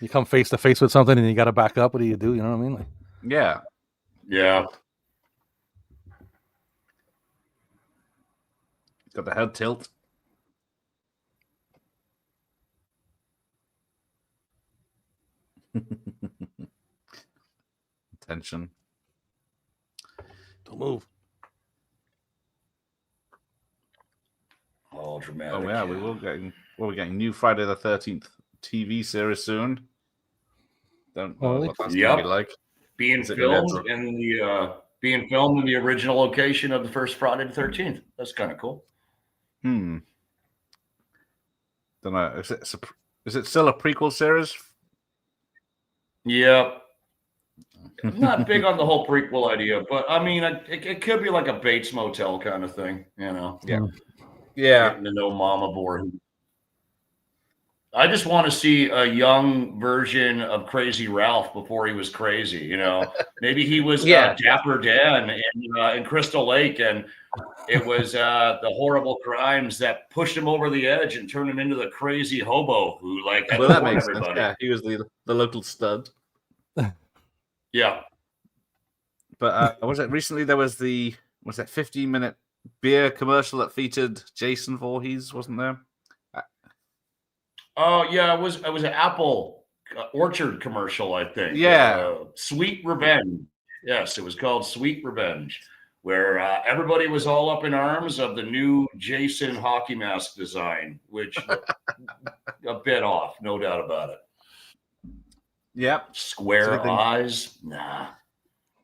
You come face to face with something, and you got to back up. What do? You know what I mean? Like, Yeah. Yeah. Got the head tilt. Tension. Don't move. All dramatic. Oh yeah, we're getting new Friday the 13th TV series soon. Don't know what that's gonna be like. Being filmed in the original location of the first Friday the 13th. That's kind of cool. Don't know. Is it still a prequel series? Yeah. I'm not big on the whole prequel idea, but I mean, it could be like a Bates Motel kind of thing, you know? Yeah. Yeah. Getting to know Mama Voorhees. I just want to see a young version of Crazy Ralph before he was crazy, you know? Maybe he was Dapper Dan in Crystal Lake, and it was the horrible crimes that pushed him over the edge and turned him into the crazy hobo who, like, well, that makes sense. Yeah, he was the local stud. Yeah. But was it recently there was that 15-minute beer commercial that featured Jason Voorhees, wasn't there? Oh yeah, it was an Apple Orchard commercial, I think. Yeah. Sweet Revenge. Yes, it was called Sweet Revenge where everybody was all up in arms of the new Jason hockey mask design, which a bit off, no doubt about it. Yep. Square eyes, nah.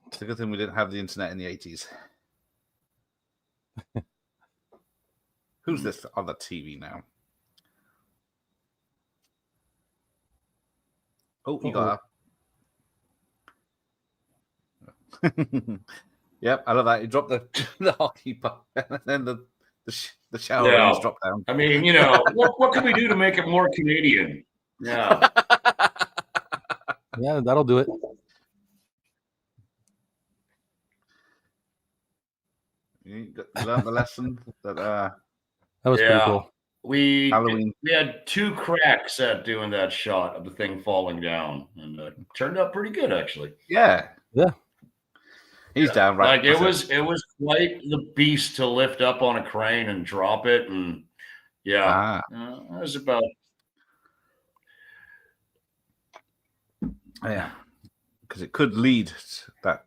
It's a good thing we didn't have the internet in the 80s. Who's this on the TV now? Oh, you got up. Yep, I love that. He dropped the hockey puck, and then the shower rains dropped down. I mean, what can we do to make it more Canadian? Yeah. Yeah, that'll do it. You learned the lesson that was pretty cool. We Halloween. We had 2 cracks at doing that shot of the thing falling down, and it turned out pretty good, actually. Yeah. He's down right. Like it was quite the beast to lift up on a crane and drop it, and it was about. Yeah, because it could lead to that.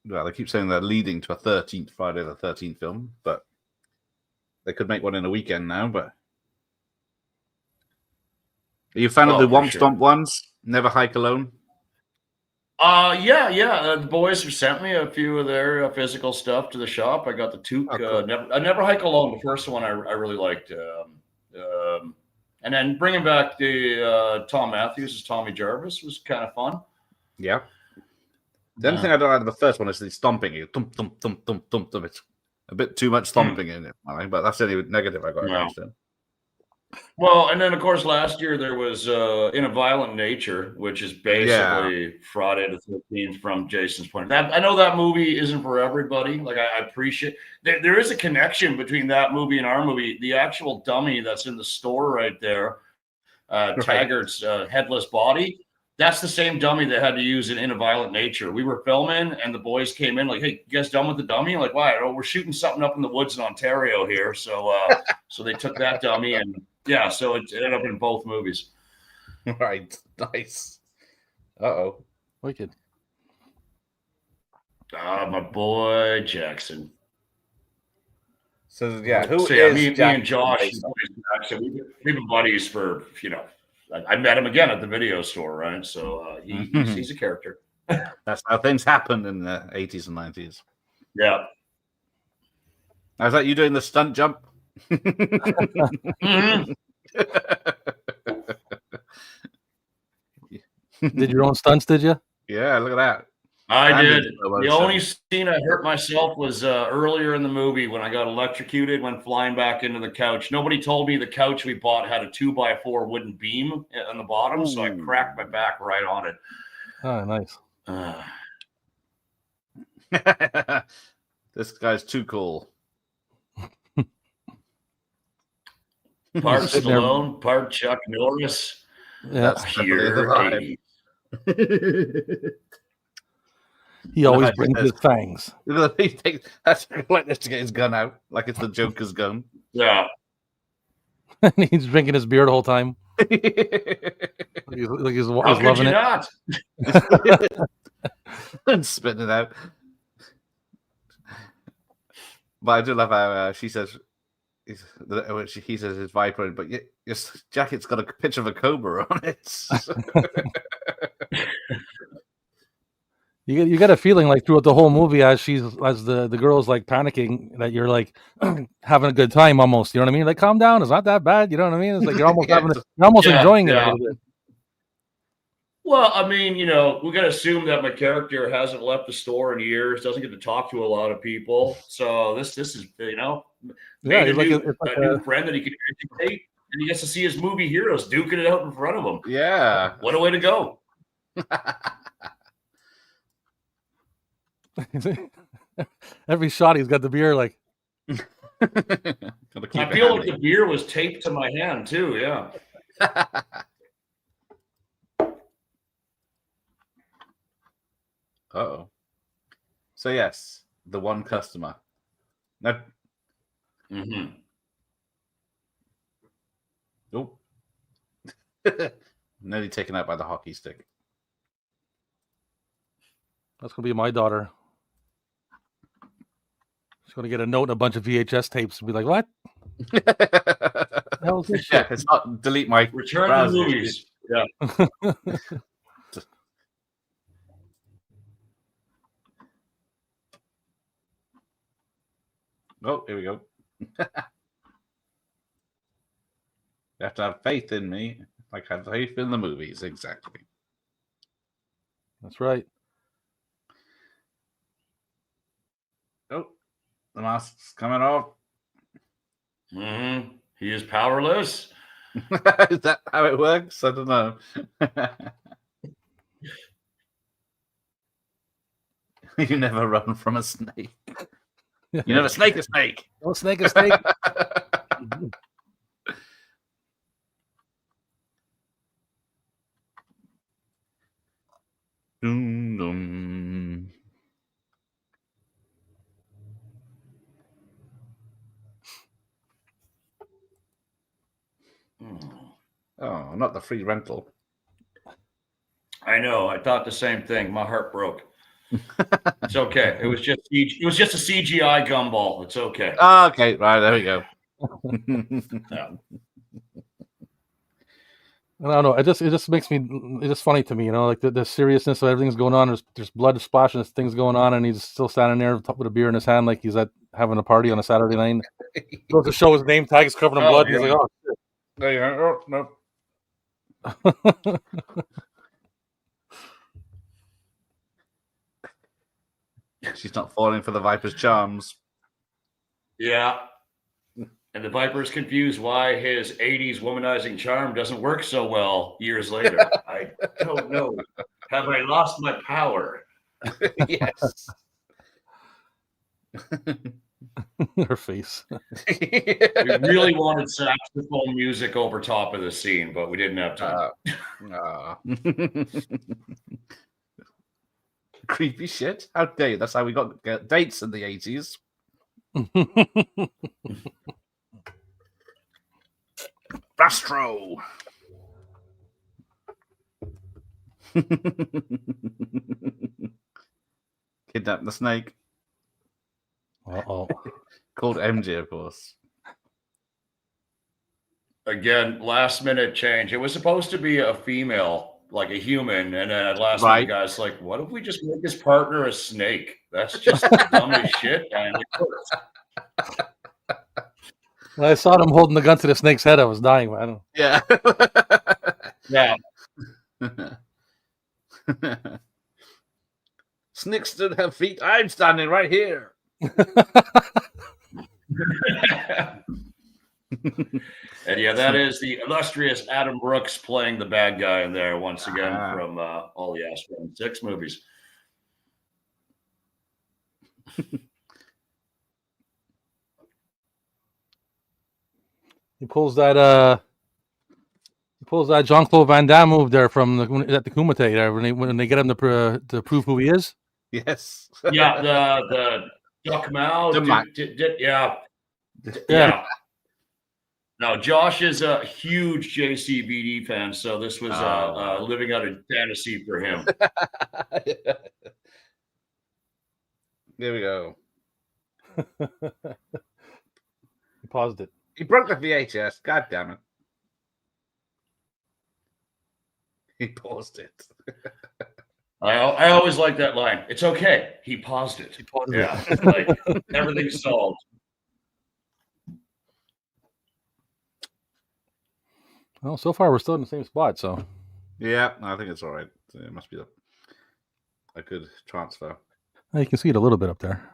Well, they keep saying they're leading to a 13th Friday the 13th film, but they could make one in a weekend now. But are you a fan of the Womp Stomp ones? Never Hike Alone? The boys have sent me a few of their physical stuff to the shop. I got the toque. Cool. Never Hike Alone. The first one I really liked. And then bringing back the Tom Matthews as Tommy Jarvis was kind of fun. Yeah. The only thing I don't like about the first one is the stomping. Thump, thump, thump, thump, thump, thump. It's a bit too much stomping in it, I think, but that's the only negative I got against it. Well, and then of course last year there was In a Violent Nature, which is basically Friday the 13th from Jason's point. I know that movie isn't for everybody. Like I appreciate there is a connection between that movie and our movie. The actual dummy that's in the store right there, Taggart's headless body. That's the same dummy that had to use in a Violent Nature. We were filming, and the boys came in like, "Hey, you guys done with the dummy?" I'm like, "Why? Oh, we're shooting something up in the woods in Ontario here." So, so they took that dummy, and so it ended up in both movies. Right, nice. Uh-oh, wicked. My boy Jackson. So yeah, me and Josh, we've been buddies for I met him again at the video store, right? So he's a character. That's how things happen in the 80s and 90s. Yeah. How's that you doing the stunt jump? Did your own stunts, did you? Yeah, look at that. I did. The only scene I hurt myself was earlier in the movie when I got electrocuted when flying back into the couch. Nobody told me the couch we bought had a 2x4 wooden beam on the bottom, so I cracked my back right on it. Oh, nice. This guy's too cool. Part Stallone, part Chuck Norris. Yeah. That's pure 80s. He always brings his fangs. That's like this to get his gun out, like it's the Joker's gun. Yeah. He's drinking his beer the whole time. he's loving it. And spitting it out. But I do love how she says, he says it's vibrant, but your jacket's got a picture of a cobra on it. You get a feeling like throughout the whole movie as the girl's like panicking that you're like having a good time almost. You know what I mean? Like, calm down. It's not that bad. You know what I mean? It's like you're almost enjoying it a little bit. Well, I mean, we got to assume that my character hasn't left the store in years, doesn't get to talk to a lot of people. So this is, he's like a new friend that he can educate, and he gets to see his movie heroes duking it out in front of him. Yeah. What a way to go. Every shot he's got the beer like. I feel like the beer was taped to my hand too. Yeah. Uh-oh. So yes, the one customer. No. Oh. Nearly taken out by the hockey stick. That's gonna be my daughter. gonna get a note and a bunch of VHS tapes and be like, "What? yeah, The hell is this shit?" it's not delete my Return to browser. movies. Yeah. Oh, here we go. You have to have faith in me. Like have faith in the movies, exactly. That's right. Oh, the mask's coming off. Mm-hmm. He is powerless. Is that how it works? I don't know. You never run from a snake. You never snake a snake. Don't snake a snake. Dum, dum. Oh, not the free rental. I know. I thought the same thing. My heart broke. It's okay. It was just a CGI gumball. It's okay. Oh, okay, right, there we go. Yeah. I don't know. It just makes me. It's just funny to me, like the seriousness of everything's going on. There's blood splashing, there's things going on, and he's still standing there with a beer in his hand, like he's having a party on a Saturday night. Goes to show his name tag is covered in blood. Yeah. He's like, "Oh shit." There you go. Oh, no. She's not falling for the Viper's charms. Yeah. And the Viper's confused why his 80s womanizing charm doesn't work so well years later. I don't know. Have I lost my power? Yes. Her face. We really wanted saxophone music over top of the scene, but we didn't have time. Creepy shit. How dare you? That's how we got dates in the 80s. Bastro. Kidnap the snake. Uh-oh. Called MJ, of course. Again, last minute change. It was supposed to be a female, like a human, and then at last minute, the guy's like, "What if we just make his partner a snake? That's just dumb as shit." And it works. When I saw him holding the gun to the snake's head, I was dying, man. Yeah. Yeah. Snakes don't have feet. I'm standing right here. And yeah, that is the illustrious Adam Brooks playing the bad guy in there once again from all the Astron 6 movies. He pulls that Jean-Claude Van Damme move there from at the Kumite there when they get him to prove who he is. Yes. Yeah, the Duck Mao. Yeah. Now, Josh is a huge JCVD fan, so this was living out a fantasy for him. There we go. He paused it. He broke the VHS. God damn it. He paused it. I always like that line. It's okay. He paused it. Yeah, like everything's solved. Well, so far we're still in the same spot, so yeah, I think it's all right. It must be a good transfer. You can see it a little bit up there.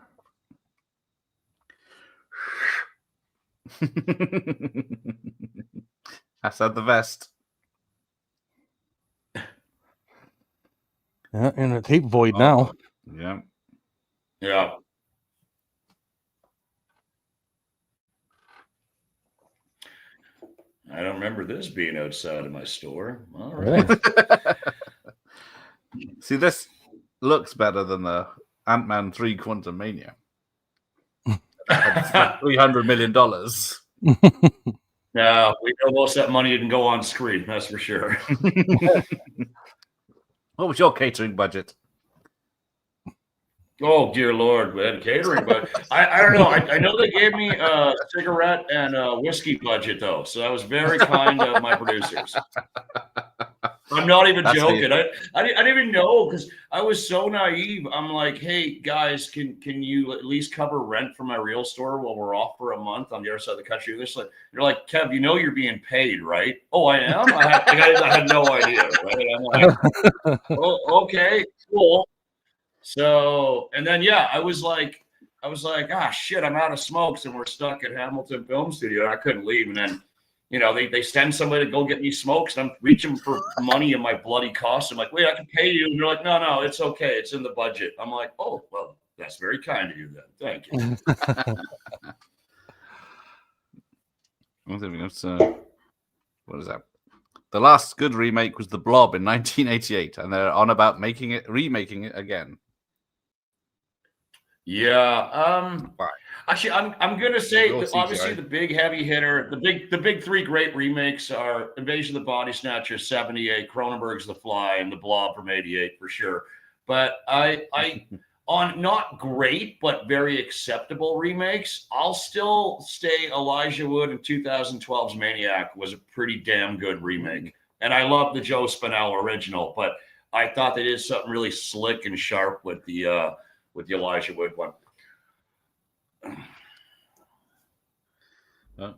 I said the vest. Yeah, in a tape void now. Yeah. Yeah. I don't remember this being outside of my store. All right. See, this looks better than the Ant-Man 3 Quantum Mania. $300 million. Yeah, we know most of that money didn't go on screen, that's for sure. What was your catering budget? Oh dear Lord, we had catering, but I don't know. I know they gave me a cigarette and a whiskey budget though, so that was very kind of my producers. I'm not even joking. I didn't even know because I was so naive. I'm like, hey guys, can you at least cover rent for my real store while we're off for a month on the other side of the country? They're like, Kev, you know you're being paid, right? Oh, I am. I had no idea. Right? I'm like, oh, okay, cool. So, and then yeah, I was like, ah, shit, I'm out of smokes, and we're stuck at Hamilton Film Studio. I couldn't leave, and then, you know, they send somebody to go get me smokes, and I'm reaching for money in my bloody costume. Like, wait, I can pay you. And they're like, no, it's okay, it's in the budget. I'm like, oh, well, that's very kind of you then. Thank you. What is that? The last good remake was The Blob in 1988, and they're on about remaking it again. Yeah. Actually, I'm gonna say that obviously the big heavy hitter, the big three great remakes are Invasion of the Body Snatchers '78, Cronenberg's The Fly, and The Blob from '88 for sure. But I on not great but very acceptable remakes, I'll still stay Elijah Wood in 2012's Maniac was a pretty damn good remake, and I love the Joe Spinell original, but I thought they did something really slick and sharp with the Elijah Wood one. Oh.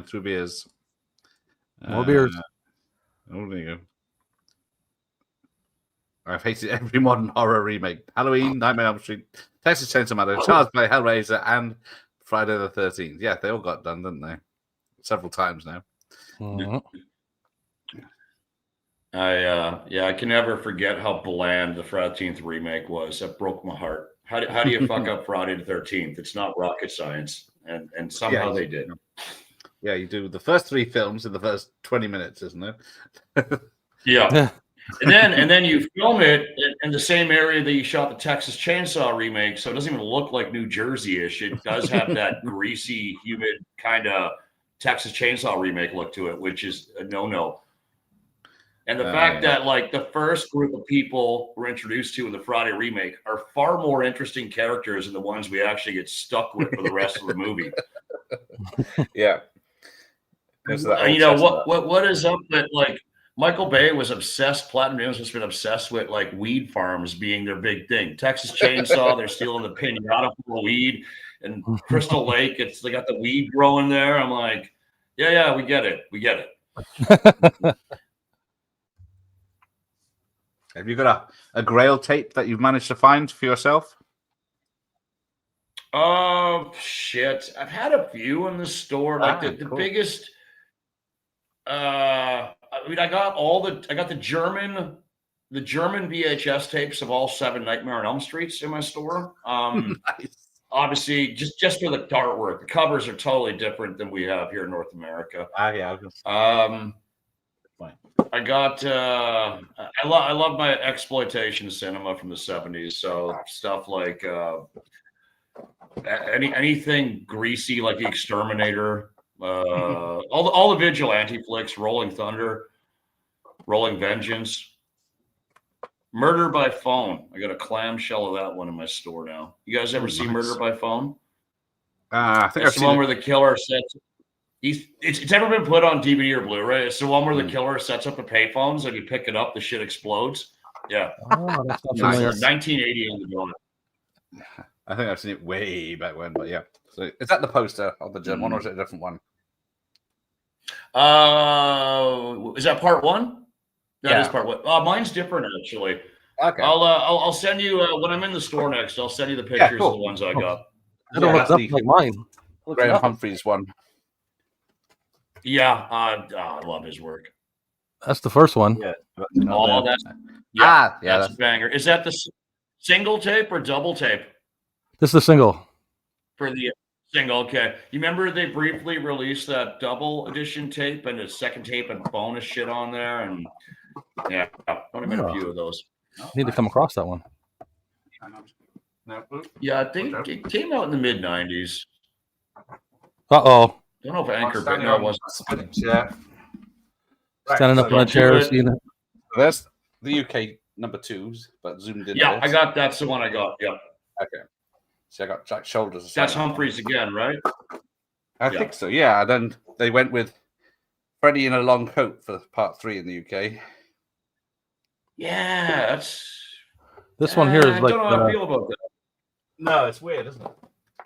Two beers. More beers. Oh, there you go. I've hated every modern horror remake. Halloween, Nightmare on Elm Street, Texas Chainsaw Massacre, Child's Play, Hellraiser, and Friday the 13th. Yeah, they all got done, didn't they? Several times now. Mm-hmm. I can never forget how bland the Friday the 13th remake was. That broke my heart. How do you fuck up Friday the 13th? It's not rocket science, and somehow they did. Yeah, you do the first three films in the first 20 minutes, isn't it? Yeah. And then you film it in the same area that you shot the Texas Chainsaw remake, so it doesn't even look like New Jersey-ish. It does have that greasy, humid kind of Texas Chainsaw remake look to it, which is a no-no. And the fact that like the first group of people we're introduced to in the Friday remake are far more interesting characters than the ones we actually get stuck with for the rest of the movie. Yeah. You know what is up that like Michael Bay was obsessed. Platinum Dunes has been obsessed with like weed farms being their big thing. Texas Chainsaw, they're stealing the pinata full of weed, and Crystal Lake, they got the weed growing there. I'm like, yeah, we get it. Have you got a Grail tape that you've managed to find for yourself? Oh shit! I've had a few in the store. Like the biggest. I got the German VHS tapes of all 7 Nightmare on Elm Streets in my store. Nice. Obviously, just for the artwork, the covers are totally different than we have here in North America. Yeah. I got I love my exploitation cinema from the 70s. So stuff like anything greasy like The Exterminator, all the vigilante flicks, Rolling Thunder, Rolling Vengeance, Murder by Phone. I got a clamshell of that one in my store now. You guys ever see Murder by Phone? I think it's the one where the killer sets. It's never been put on DVD or Blu-ray. It's the one where the killer sets up the payphones and you pick it up, the shit explodes. Yeah. Oh, that's not familiar. 1980 in the building. I think I've seen it way back when, but yeah. So is that the poster of the German one, or is it a different one? Is that part one? That is part one. Mine's different actually. Okay. I'll send you when I'm in the store next. I'll send you the pictures of the ones I got. I don't look up like mine. Graham Humphrey's one. Yeah, I love his work. That's the first one. Yeah. That's a banger. Is that the single tape or double tape? This is the single. For the single, okay. You remember they briefly released that double edition tape and the second tape and bonus shit on there, and yeah, only made a few of those. Need to come across that one. Yeah, I think it came out in the mid '90s. Uh-oh. I don't know if Anchor, but no, it wasn't. Standing up on a chair, seeing it. That's the UK number 2s, but zoomed in. Yeah, that's the one I got. Yeah. Okay. So I got Jack Shoulders. That's Humphreys again, right? I think so. Yeah. And then they went with Freddy in a long coat for part 3 in the UK. Yeah, that's. This one here is like. I don't know how I feel about that. No, it's weird, isn't it?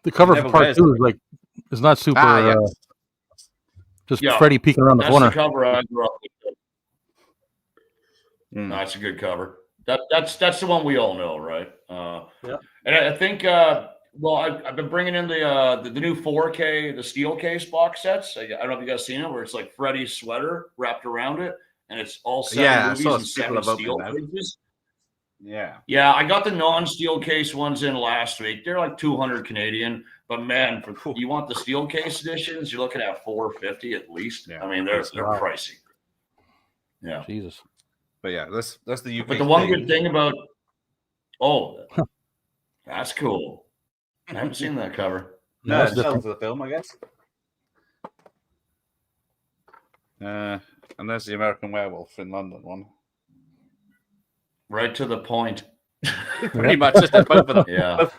The cover for part 2 is like, it's not super. Just Freddy peeking around the corner. That's the cover I grew up with. No, that's a good cover. That's the one we all know, right? Yeah. And I think, well, I've been bringing in the new 4K, the steel case box sets. I don't know if you guys seen it, where it's like Freddy's sweater wrapped around it, and it's all 7 movies and 7 steel cases. Yeah, I got the non-steel case ones in last week. They're like 200 Canadian, but man, you want the steel case editions, you're looking at $450 at least. Yeah. I mean, they're pricey. Yeah, Jesus. But yeah, that's the UK. But the one good thing about that's cool. I haven't seen that cover. No, it's for the film, I guess. And there's the American Werewolf in London one. Right to the point. Pretty much just both of them. Yeah.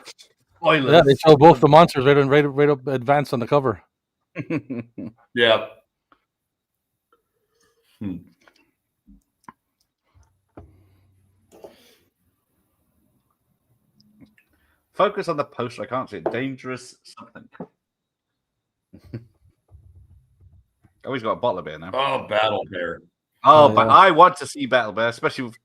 Spoilers. Yeah, they show both the monsters right up advanced on the cover. Yeah. Focus on the poster. I can't see it. Dangerous something. Oh, he's got a bottle of beer now. Oh, Battle Bear. Oh, but I want to see Battle Bear, especially with...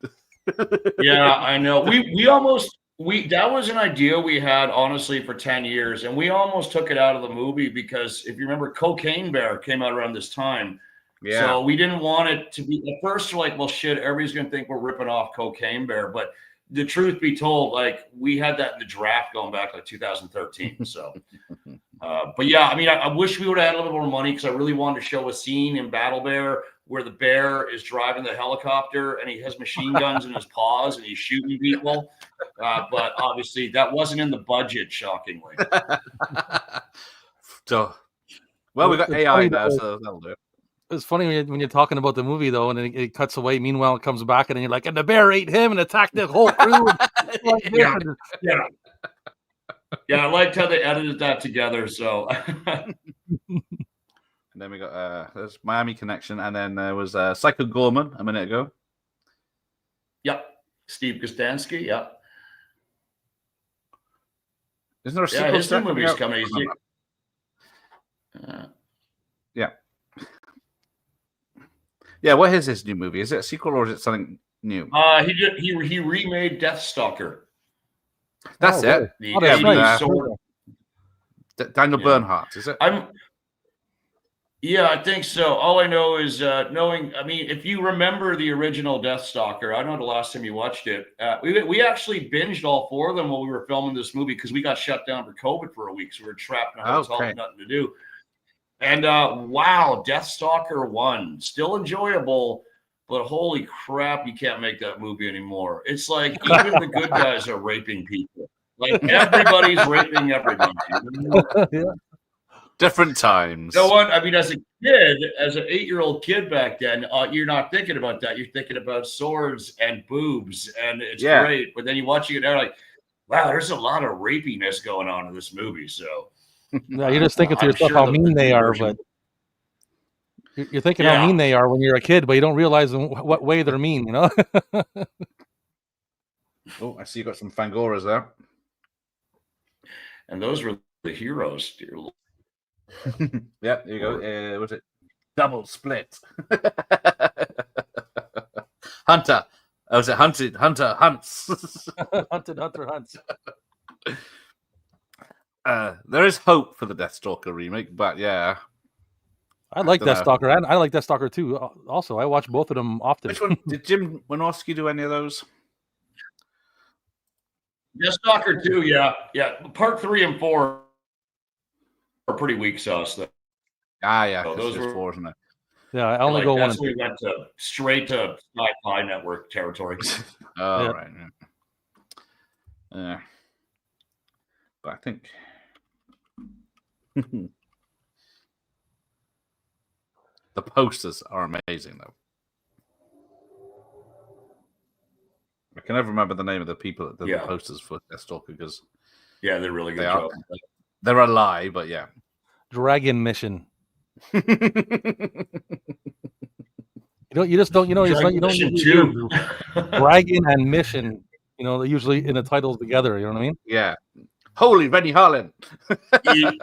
Yeah, I know. We almost that was an idea we had honestly for 10 years, and we almost took it out of the movie because if you remember, Cocaine Bear came out around this time. Yeah. So we didn't want it to be at first. We're like, well, shit, everybody's gonna think we're ripping off Cocaine Bear, but the truth be told, like we had that in the draft going back like 2013. So, but yeah, I mean, I wish we would have had a little bit more money because I really wanted to show a scene in Battle Bear where the bear is driving the helicopter and he has machine guns in his paws and he's shooting people. But obviously that wasn't in the budget, shockingly. So, well, we got AI now, so that'll do it. It's funny when you're talking about the movie, though, and it cuts away. Meanwhile, it comes back, and you're like, and the bear ate him and attacked the whole crew. Yeah, I liked how they edited that together. So, and then we got there's Miami Connection, and then there was Psycho Gorman a minute ago. Yep, Steve Kostansky. Yep. Isn't there a sequel? Yeah, his new movie's coming. Yeah. Yeah, what is his new movie? Is it a sequel or is it something new? He remade Deathstalker. That's it. Daniel Bernhardt, is it? Yeah, I think so. All I know is knowing. I mean, if you remember the original Deathstalker, I don't know the last time you watched it. We actually binged all 4 of them while we were filming this movie because we got shut down for COVID for a week, so we were trapped in a hotel with nothing to do. And wow, Deathstalker 1, still enjoyable, but holy crap, you can't make that movie anymore. It's like even the good guys are raping people. Like everybody's raping everybody. Yeah. Different times. No one. I mean, as a kid, as an 8-year-old kid back then, you're not thinking about that. You're thinking about swords and boobs, and it's great. But then you watch it, and like, wow, there's a lot of rapiness going on in this movie. So. No, you're just thinking to yourself how mean they are, but you're thinking how mean they are when you're a kid, but you don't realize in what way they're mean, you know? Oh, I see you got some Fangoras there. And those were the heroes, dear Lord. Yeah, there you go. Was it Double Split? Hunter. Oh, was it Hunted? Hunter Hunts. Hunted Hunter Hunts. There is hope for the Deathstalker remake, but yeah. I like Deathstalker, and I like Deathstalker too. Also, I watch both of them often. Which one? Did Jim Wynorski do any of those? Deathstalker 2, yeah. Part 3 and 4 are pretty weak sauce, though. Yeah. So those were 4, isn't it? Yeah, I only go 1 and 2. We went straight to Sci-Fi Network territory. Right. Yeah. But I think. The posters are amazing, though. I can never remember the name of the people that did Yeah. the posters for Deathstalker because Yeah, they're really good They are. job. they're a lie, but yeah. Dragon Mission. You just don't. You don't. Dragon You don't Mission usually 2. do Dragon and Mission. They're usually in the titles together. You know what I mean? Yeah. Holy Rennie Harlan.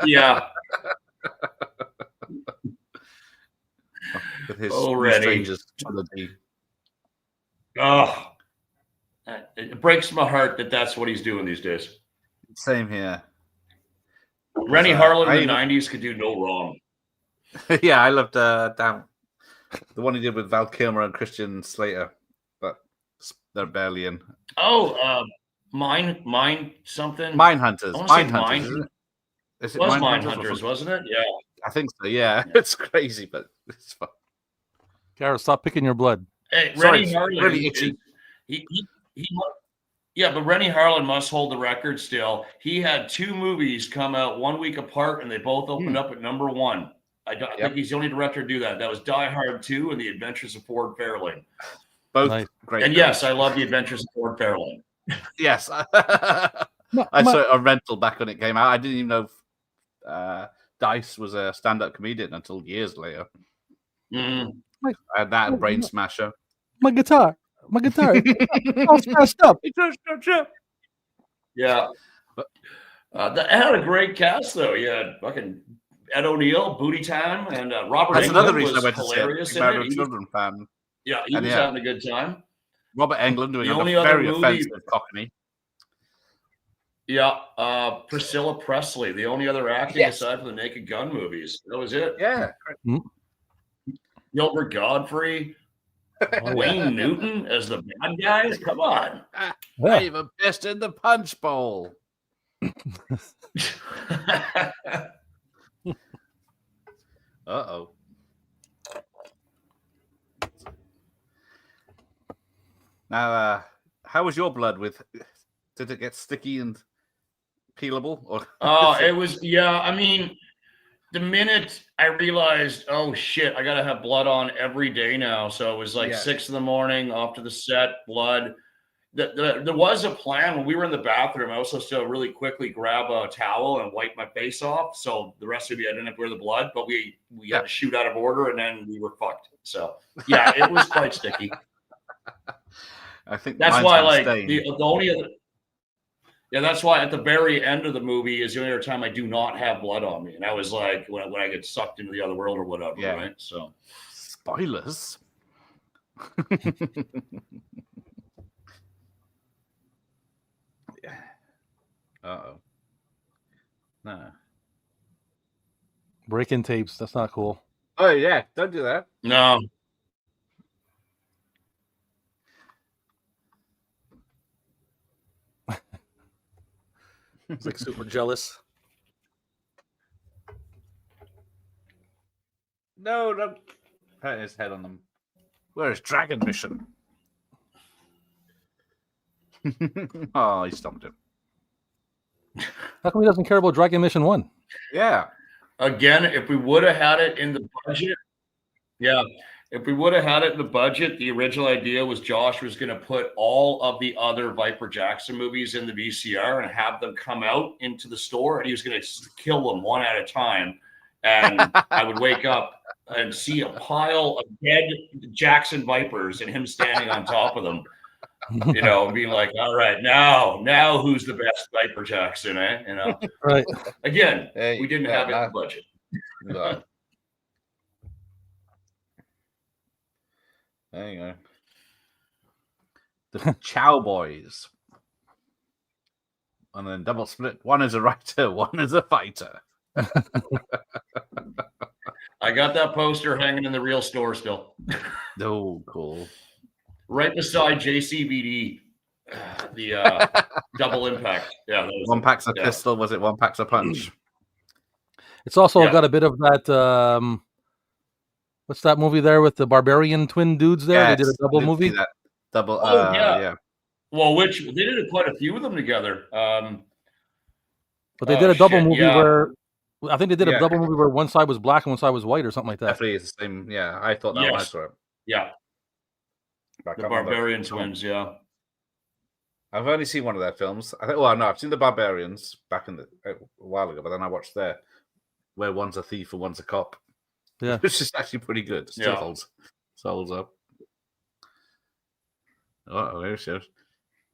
Yeah. With his Oh, Rennie. Strangers trilogy. Oh, it breaks my heart that that's what he's doing these days. Same here. Rennie Harlan in the I- 90s could do no wrong. Yeah, I loved the one he did with Val Kilmer and Christian Slater, but they're barely in. Oh, Mine something? Mindhunters. I wanna say Mindhunters, Mind- isn't it? Is It was Mindhunters or Mindhunters, something? wasn't it? Yeah. I think so, yeah. It's crazy, but it's fun. Gareth, stop picking your blood. Hey, Sorry, Rennie it's Harlan. really itchy. Yeah, but Rennie Harlan must hold the record still. He had 2 movies come out 1 week apart, and they both opened up at number 1. I think he's the only director to do that. That was Die Hard 2 and The Adventures of Ford Fairlane. Both Nice. great. And films. yes, I love The Adventures of Ford Fairlane. Yes. I saw it on rental back when it came out. I didn't even know Dice was a stand-up comedian until years later. Mhm. I had that and Brain Smasher. My guitar. All scratched up. Yeah. That had a great cast, though. You had fucking Ed O'Neill, Booty Time, and Robert That's Englund another reason I was went to see it. hilarious Big in Married it. with Children fan. Yeah, he And was yeah. having a good time. Robert Englund doing The a only other very movie- offensive Cockney. Yeah, Priscilla Presley, the only other acting Yes. aside from the Naked Gun movies. That was it. Yeah. Gilbert Godfrey, Oh, Wayne Newton as the bad guys. Come on. Yeah. I even pissed in the punch bowl. Uh-oh. Now, how was your blood with... Did it get sticky and peelable? Or Oh, it was, yeah. I mean, the minute I realized, oh shit, I gotta have blood on every day now. So it was like Yeah. 6 a.m, off to the set, blood. There was a plan when we were in the bathroom. I was supposed to really quickly grab a towel and wipe my face off. So the rest of me, I didn't have to wear the blood, but we had to shoot out of order and then we were fucked. So yeah, it was quite sticky. I think That's mine's why, on like, stain. the only other. Yeah, that's why at the very end of the movie is the only other time I do not have blood on me, and that was like when I get sucked into the other world or whatever, Yeah. right? So Spoilers. Uh-oh. No. Breaking tapes. That's not cool. Oh, yeah. Don't do that. no, It's like super jealous. No, don't pat his head on them. Where is Dragon Mission? Oh, he stopped him. How come he doesn't care about Dragon Mission 1? Yeah. again, if we would have had it in the budget, yeah. If we would have had it in the budget, the original idea was Josh was going to put all of the other Viper Jackson movies in the VCR and have them come out into the store, and he was going to kill them one at a time. And I would wake up and see a pile of dead Jackson Vipers and him standing on top of them, you know, and being like, all right, now who's the best Viper Jackson, eh? You know, Right. again, Hey, we didn't yeah, have it in the budget. No. There you go. The Chow Boys. And then double split. One is a writer, one is a fighter. I got that poster hanging in the real store still, Oh, cool. right beside JCVD, the double impact. Yeah, that was One packs a yeah. pistol, was it? One packs a punch. It's also Yeah. got a bit of that. What's that movie there with the barbarian twin dudes there? They did a Yes, double I did see movie. that. Double, Oh, yeah. yeah. Well, which they did quite a few of them together. But they Oh, did a double shit, movie yeah. where I think they did Yeah. a double movie where one side was black and one side was white or something like that. Definitely is the same. Yeah, I thought that one I Yes. saw it. Yeah, But I the can't remember. Barbarian Twins. Yeah, I've only seen one of their films. I've seen The Barbarians back in a while ago, but then I watched where one's a thief and one's a cop. Yeah. Which is actually pretty good. Still Yeah. holds up. Oh, there she is.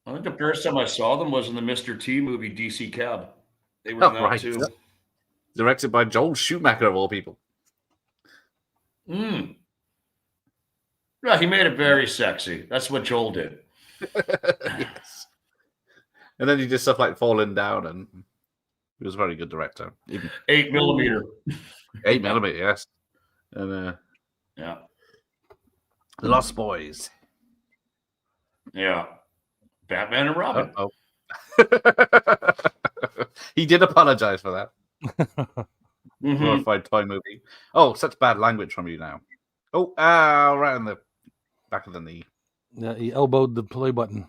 I think the first time I saw them was in the Mr. T movie, DC Cab. They were in that too. Directed by Joel Schumacher, of all people. Yeah, he made it very sexy. That's what Joel did. Yes. And then he did stuff like Falling Down, and he was a very good director. 8mm. 8mm, yes. And Yeah. Lost Boys. Yeah. Batman and Robin. Oh. He did apologize for that. Glorified toy movie. Oh, such bad language from you now. Oh, right on the back of the knee. Yeah, he elbowed the play button.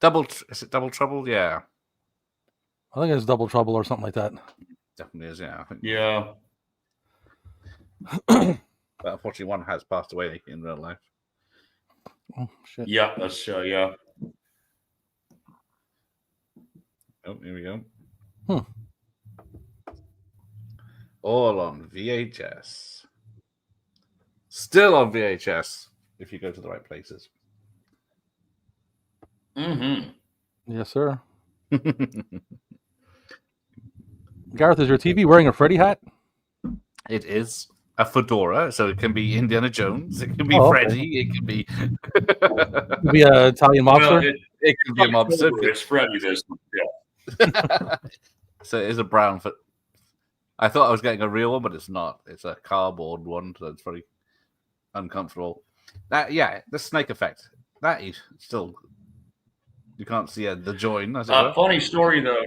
Is it Double Trouble? Yeah. I think it's Double Trouble or something like that. Definitely is, yeah. Yeah. But unfortunately, one has passed away in real life. Oh, shit. Yeah, that's, yeah. Oh, here we go. All on VHS. Still on VHS, if you go to the right places. Yes, sir. Gareth, is your TV wearing a Freddy hat? It is a fedora, so it can be Indiana Jones, it can be Freddy, it can be... It could be an Italian mobster? Well, it can be a mobster. It's Freddy, this. Yeah. So it is a brown foot. I thought I was getting a real one, but it's not. It's a cardboard one, so it's very uncomfortable. The snake effect. That is still... You can't see the join. Funny story, though.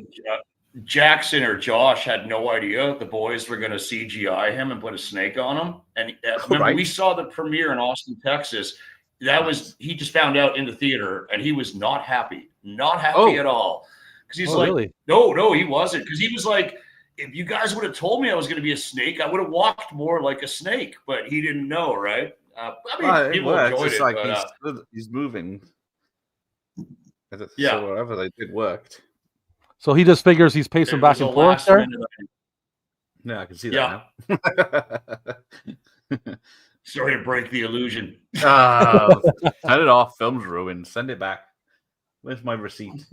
Jackson or Josh had no idea the boys were going to CGI him and put a snake on him. And remember, we saw the premiere in Austin, Texas. He just found out in the theater, and he was not happy. Not happy at all. Because he's like, really? No, he wasn't. Because he was like, if you guys would have told me I was going to be a snake, I would have walked more like a snake. But he didn't know, right? People enjoyed it's it. like but, he's moving. Yeah. So whatever they did worked. So he just figures he's pacing back and forth there? Yeah, I can see that now. Sorry to break the illusion. Turn it off. Film's ruined. Send it back. Where's my receipt?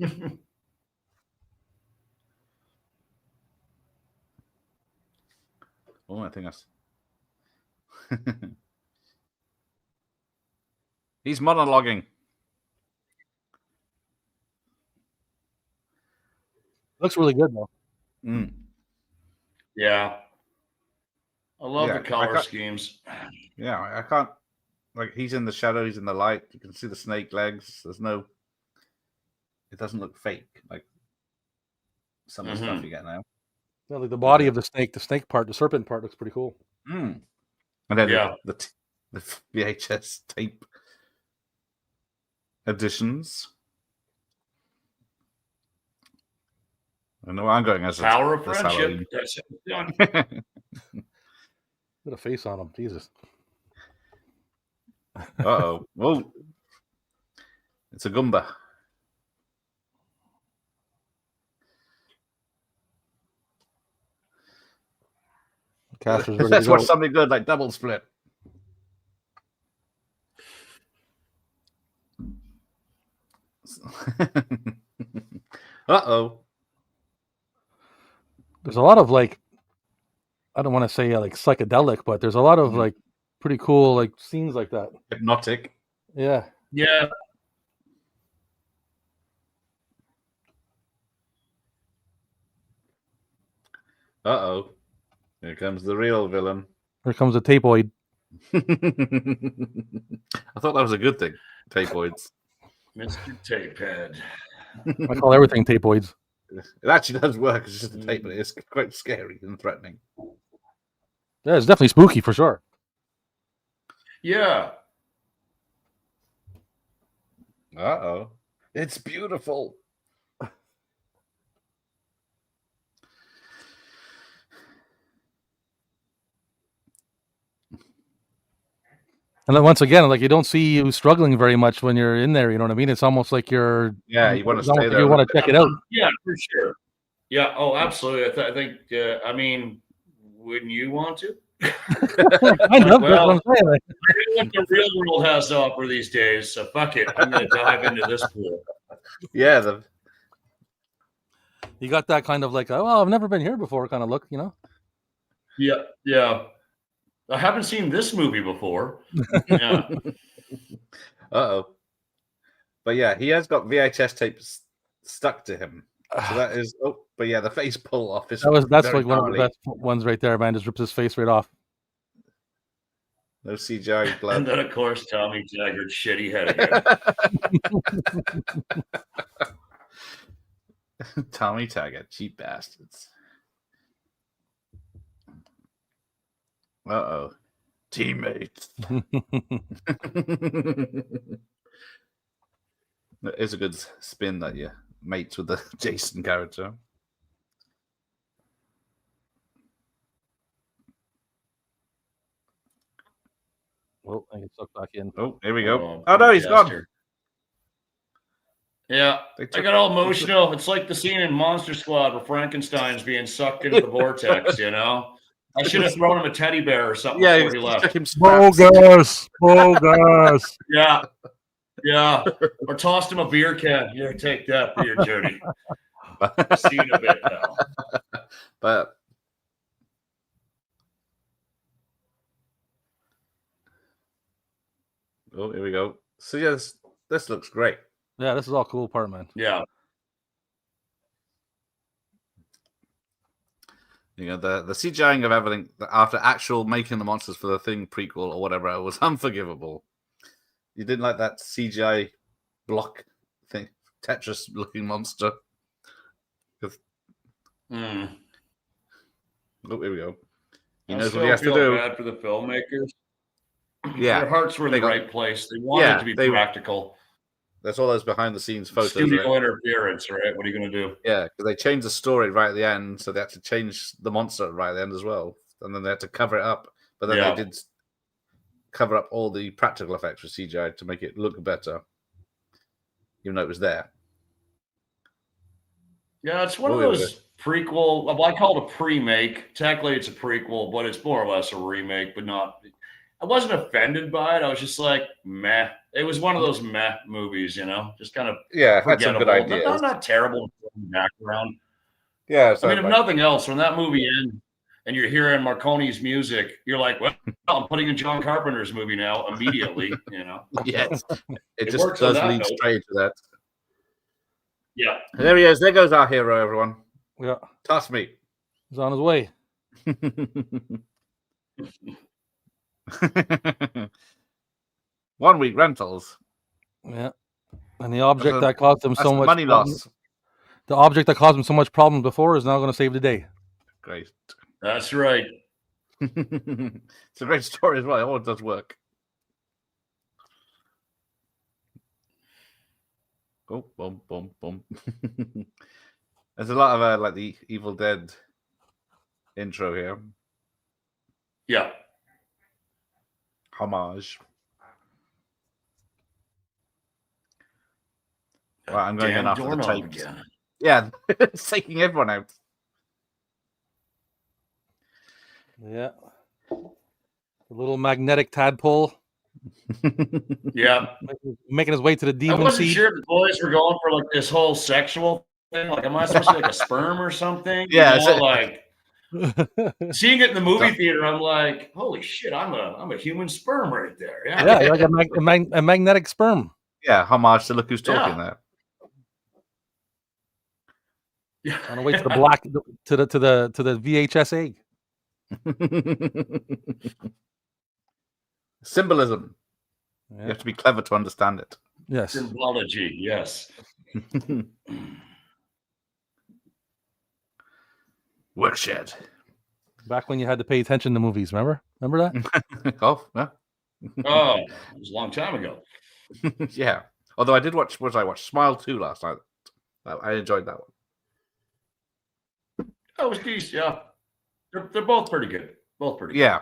I think that's... He's monologuing. Looks really good, though. Yeah. I love the color schemes. Yeah, I can't... Like, he's in the shadow, he's in the light. You can see the snake legs. There's no... It doesn't look fake, like some of the stuff you get now. Yeah, like the body of the snake part, the serpent part looks pretty cool. And then the VHS tape editions. I know I'm going as a Power of friendship. That's it. Put a face on him, Jesus. Uh-oh. Whoa. It's a Goomba. Let's watch something good like Double Split. Uh-oh. There's a lot of I don't want to say like psychedelic, but there's a lot of like pretty cool like scenes like that. Hypnotic. Yeah. Yeah. Uh-oh. Here comes the real villain. Here comes a tapeoid. I thought that was a good thing. Tapeoids. Mr. Tapehead. I call everything tapeoids. It actually does work. It's just a tape, but it's quite scary and threatening. Yeah, it's definitely spooky for sure. Yeah. Uh-oh. It's beautiful. And then once again, like you don't see you struggling very much when you're in there. You know what I mean? It's almost like you're you want to it's almost stay like there. you want to check it out. Yeah, for sure. Yeah. Oh, absolutely. I think. I mean, wouldn't you want to? I know. That's what I'm saying. Like, I know what the real world has to offer these days. So fuck it. I'm going to dive into this pool. Yeah, you got that kind of like, oh, well, I've never been here before kind of look, you know? Yeah. Yeah. I haven't seen this movie before. Yeah. Uh-oh. But yeah, he has got VHS tapes stuck to him. So that is but yeah, the face pull off is That's very like one of gnarly. the best ones right there, man. Just rips his face right off. No CGI blood. And then, of course, Tommy Taggart's shitty head again. Tommy Taggart, cheap bastards. Uh-oh. Teammates. It is a good spin that you mates with the Jason character. Well, I get sucked back in. Oh, here we go. Oh no, he's gone. Yeah, I got all emotional. It's like the scene in Monster Squad where Frankenstein's being sucked into the vortex, you know? I should have thrown him a teddy bear or something before he left. Bogus. Yeah. Yeah. Or tossed him a beer can. Here, take that beer journey. See you in a bit now. But oh, here we go. So yes, this looks great. Yeah, this is all cool part, man. Yeah. You know, the CGIing of everything after actual making the monsters for the Thing prequel or whatever, it was unforgivable. You didn't like that CGI block thing, Tetris looking monster. Mm. Oh, here we go. He I knows still what he has to feel do. bad for the filmmakers. Yeah, their hearts were in the right place. They wanted to be practical. There's all those behind the scenes photos. Studio interference, right? What are you going to do? Yeah, because they changed the story right at the end, so they had to change the monster right at the end as well, and then they had to cover it up. But then they did cover up all the practical effects with CGI to make it look better, even though it was there. Yeah, it's one of those prequel. Well, I call it a pre-make. Technically, it's a prequel, but it's more or less a remake. But not. I wasn't offended by it. I was just like, meh. It was one of those meh movies, you know, just kind of had some good ideas. Not terrible background. Yeah, I mean, if nothing else, when that movie ends and you're hearing Marconi's music, you're like, well, I'm putting in John Carpenter's movie now immediately, you know. Yes, it just does lead straight to that. Yeah. And there he is. There goes our hero, everyone. Yeah. Toss me. He's on his way. 1 week rentals. Yeah. And the object that caused him so much money loss. The object that caused him so much problems before is now going to save the day. Great. That's right. It's a great story as well. It all does work. Oh, boom, boom, boom. There's a lot of like the Evil Dead intro here. Yeah. Homage. Right, I'm going in after the tapes. Yeah, it's taking everyone out. Yeah. The little magnetic tadpole. Yeah. Making his way to the demon I wasn't seed. sure if the boys were going for like this whole sexual thing. Like, am I supposed to be like a sperm or something? Yeah. You know, like seeing it in the movie theater, I'm like, holy shit, I'm a human sperm right there. Yeah. Yeah, you're like a magnetic sperm. Yeah, homage to Look Who's Talking there. Yeah. On the way to the black to the VHS egg. Symbolism. Yeah. You have to be clever to understand it. Yes. Symbology, yes. Workshed. Back when you had to pay attention to movies, remember? Remember that? Oh, yeah. Oh, it was a long time ago. Yeah. Although I did watch, what did I watch? Smile 2 last night. I enjoyed that one. Oh, it was decent, yeah. They're both pretty good. Both pretty good. Yeah.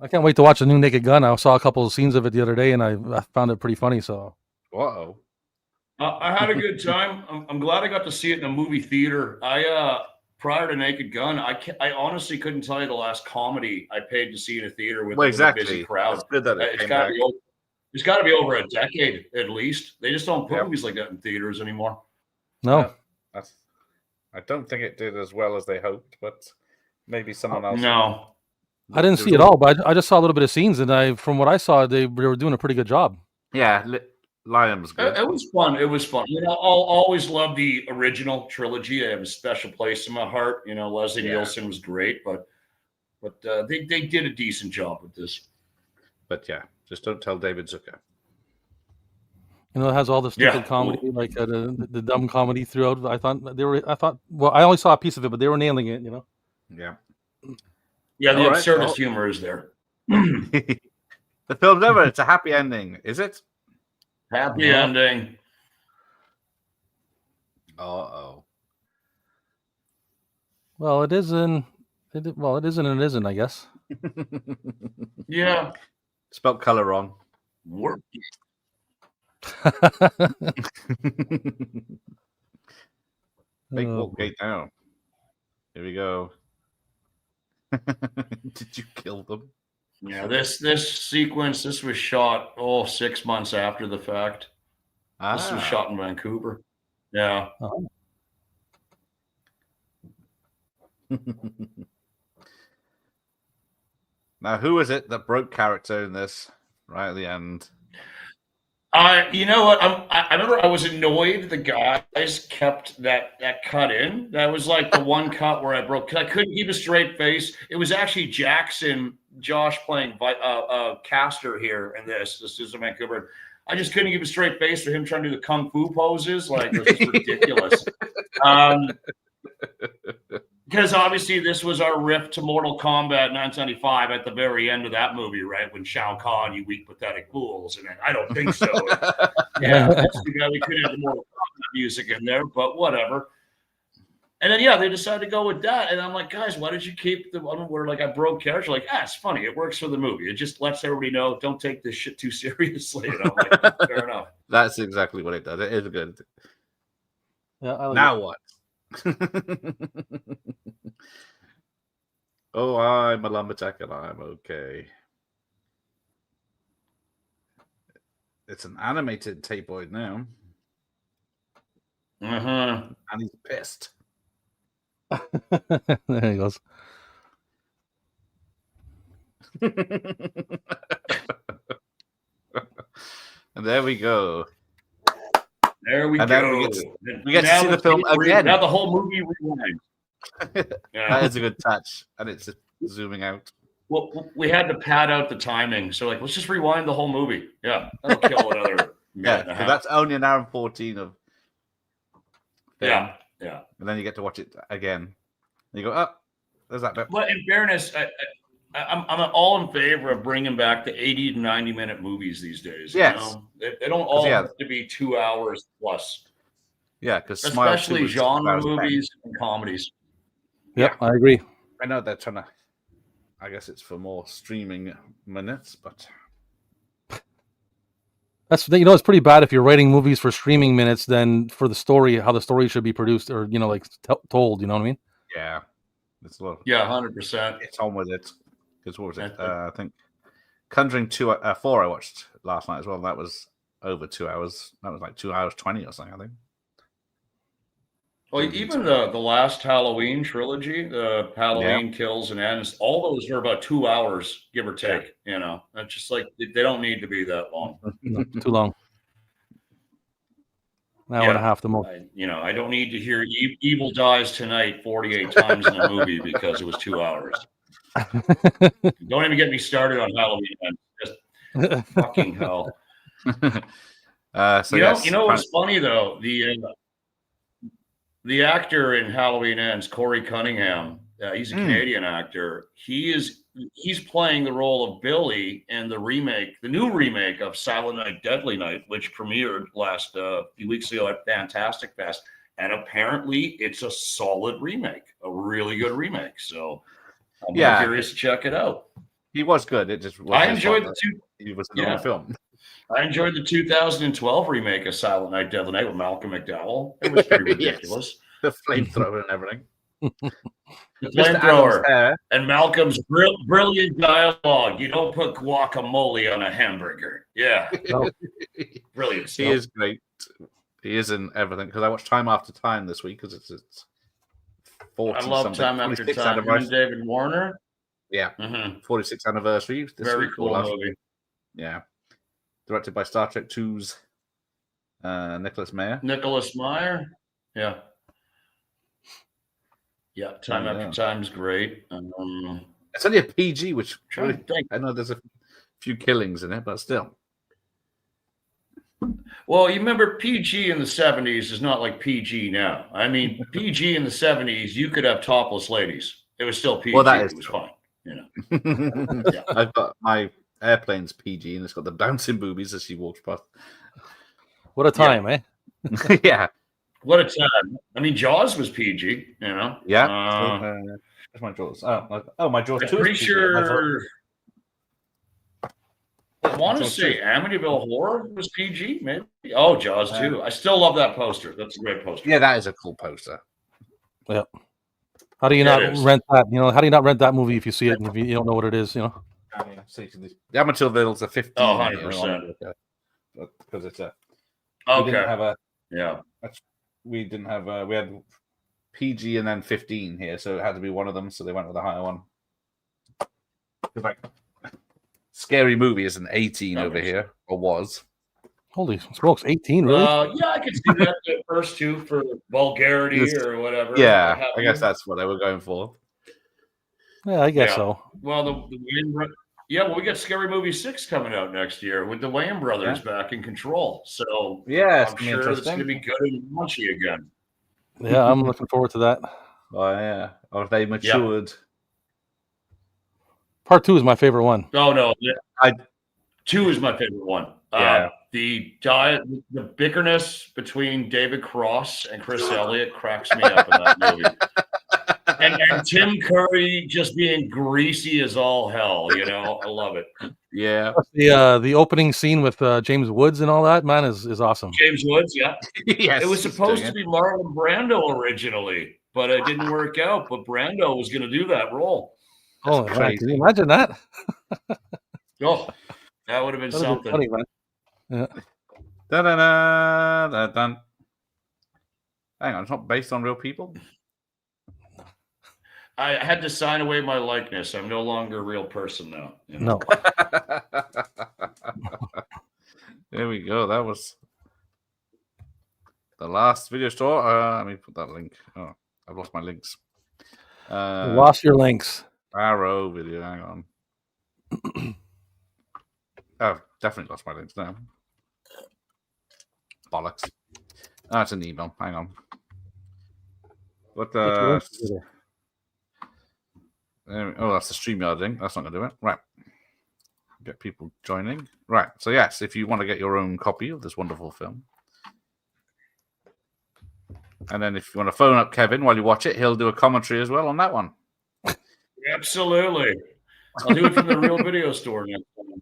I can't wait to watch the new Naked Gun. I saw a couple of scenes of it the other day, and I found it pretty funny. So, Whoa. I had a good time. I'm glad I got to see it in a movie theater. Prior to Naked Gun, I honestly couldn't tell you the last comedy I paid to see in a theater with, with a busy crowd. It's good that It's got to be over a decade at least. They just don't put movies like that in theaters anymore. no. I don't think it did as well as they hoped, but maybe someone else. No. I didn't see it all, but I just saw a little bit of scenes, and from what I saw, they were doing a pretty good job. Yeah, Lion was good. It was fun. It was fun. I'll always love the original trilogy. I have a special place in my heart. Leslie Nielsen was great, but they did a decent job with this. But yeah, just don't tell David Zucker. It has all the stupid comedy, like the dumb comedy throughout. I thought. Well, I only saw a piece of it, but they were nailing it. Yeah. Yeah, the absurdist humor is there. The film's over. It's a happy ending, is it? Happy ending. Uh-oh. Well, it isn't. Well, it isn't and it isn't, I guess. Yeah. Spelled color wrong. Work. Make Walkgate down. Here we go. Did you kill them? Yeah, this sequence, this was shot 6 months after the fact. This was shot in Vancouver. Yeah. Oh. Now, who is it that broke character in this right at the end? You know what? I remember I was annoyed the guys kept that cut in. That was like the one cut where I broke, because I couldn't keep a straight face. It was actually Josh playing Caster here in this. This is in Vancouver. I just couldn't keep a straight face for him trying to do the kung fu poses. Like, it was just ridiculous. Because obviously this was our riff to Mortal Kombat 1995 at the very end of that movie, right? When Shao Kahn, you weak, pathetic fools. And then, I don't think so. Yeah, that's the guy. We could have the Mortal Kombat music in there, but whatever. And then, they decided to go with that. And I'm like, guys, why did you keep the one where, like, I broke character? Like, it's funny. It works for the movie. It just lets everybody know, don't take this shit too seriously. And I'm like, fair enough. That's exactly what it does. It is good. Yeah. I like now it. what? Oh, I'm a lumberjack and I'm okay. It's an animated tapeoid now. Uh-huh. And he's pissed. There he goes. And there we go. There we And go. then we get to see the film again. Now the whole movie rewind. That is a good touch. And it's just zooming out. Well, we had to pad out the timing. So, let's just rewind the whole movie. Yeah. That'll kill another minute and a So half. that's only an hour and 14 of film. Yeah. And then you get to watch it again. And you go, there's that bit. But in fairness, I'm all in favor of bringing back the 80 to 90-minute movies these days. Yes. They don't all have to be 2 hours plus. Yeah, because especially genre movies and comedies. Yep, I agree. I know they're trying to. I guess it's for more streaming minutes, but That's it's pretty bad if you're writing movies for streaming minutes than for the story, how the story should be produced or told. You know what I mean? yeah, it's a lot. Yeah, 100%. It's on with it. Because what was it? I think Conjuring 4 I watched last night as well. That was over 2 hours. That was like 2 hours 20 or something, I think. Well, even the last Halloween trilogy, the Halloween Kills and Ends, all those are about 2 hours, give or take. It's just like they don't need to be that long. No, too long. An hour and a half the most. I don't need to hear Evil Dies Tonight 48 times in a movie because it was 2 hours. Don't even get me started on Halloween. Just fucking hell. What's funny though? The actor in Halloween Ends, Corey Cunningham, he's a Canadian actor. He's playing the role of Billy in the new remake of Silent Night, Deadly Night, which premiered last few weeks ago at Fantastic Fest. And apparently it's a solid remake, a really good remake. So I'm curious to check it out. He was good. It just was I enjoyed the two. He was in the wrong film. I enjoyed the 2012 remake of Silent Night, Deadly Night with Malcolm McDowell. It was pretty ridiculous. The flamethrower and everything. The Mr. Adams' hair. and Malcolm's brilliant dialogue. You don't put guacamole on a hamburger. Yeah. Brilliant stuff. He is great. He is in everything. Because I watched Time After Time this week because it's 40 I love Time After Time. Him and David Warner. Yeah. 46th anniversary. Very cool movie. Yeah. Directed by Star Trek 2's Nicholas Meyer. Nicholas Meyer. Yeah. Yeah, Time After Time's great. It's only a PG, which trying to think. I know there's a few killings in it, but still. Well, you remember PG in the 70s is not like PG now. I mean, PG in the 70s, you could have topless ladies. It was still PG. Well, that is it was fine. You know. Yeah. I've got my airplane's PG, and it's got the bouncing boobies as she walks past. What a time, eh? Yeah. What a time. I mean, Jaws was PG, you know? Yeah. Where's my Jaws? Oh, my Jaws 2 I'm pretty is PG. sure... I want to say Amityville Horror was PG, maybe. Oh, Jaws 2. I still love that poster. That's a great poster. Yeah, that is a cool poster. Yep. How do you not rent that? You know, how do you not rent that movie if you see it and if you don't know what it is? You know. The Amityville's a 15. Oh, 100%. Because it's a. Okay. We didn't have a. Yeah. We didn't have a. We had PG and then 15 here, so it had to be one of them. So they went with the higher one. Like, Scary Movie is an 18 over here, or was. Holy smokes, 18, really? Yeah, I could see that the first two for vulgarity or whatever. Yeah, I guess that's what they were going for. Yeah, I guess so. Well, we got Scary Movie 6 coming out next year with the Wayans brothers back in control. So yeah, I'm sure it's going to be good and raunchy again. Yeah, I'm looking forward to that. Oh yeah, or if they matured. Yeah. Part 2 is my favorite one. Oh no, 2 is my favorite one. Yeah. The bickerness between David Cross and Chris Elliott cracks me up in that movie. And Tim Curry just being greasy as all hell, you know. I love it. Yeah. The opening scene with James Woods and all that, man, is awesome. James Woods, yeah. Yes. It was supposed to be Marlon Brando originally, but it didn't work out. But Brando was going to do that role. Oh, man, can you imagine that? Oh, that would have been something. Funny, man. Yeah. Da-da-da-da-dun. Hang on, it's not based on real people? I had to sign away my likeness. I'm no longer a real person now. You know? No. There we go. That was the last video store. Let me put that link. Oh, I've lost my links. Lost your links. Arrow video. Hang on. I've definitely lost my links now. Bollocks. That's an email. Hang on. What oh, that's the StreamYard thing. That's not going to do it. Right. Get people joining. Right. So, yes, if you want to get your own copy of this wonderful film. And then if you want to phone up Kevin while you watch it, he'll do a commentary as well on that one. Absolutely. I'll do it from the Real Video Store next time.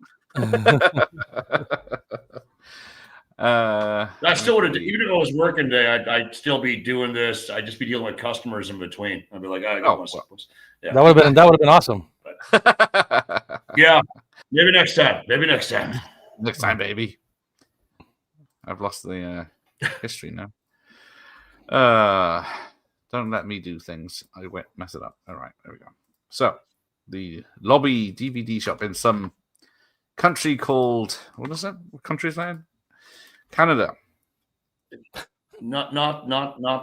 I still would have, even if it was working day, I'd still be doing this. I'd just be dealing with customers in between. I'd be like, I got myself. Yeah. That would have been awesome. Yeah, maybe next time. Maybe next time. Next time, baby. I've lost the history now. Don't let me do things. I went mess it up. All right, there we go. So, the Lobby DVD shop in some country called, what is that? What country is that in? Canada. Not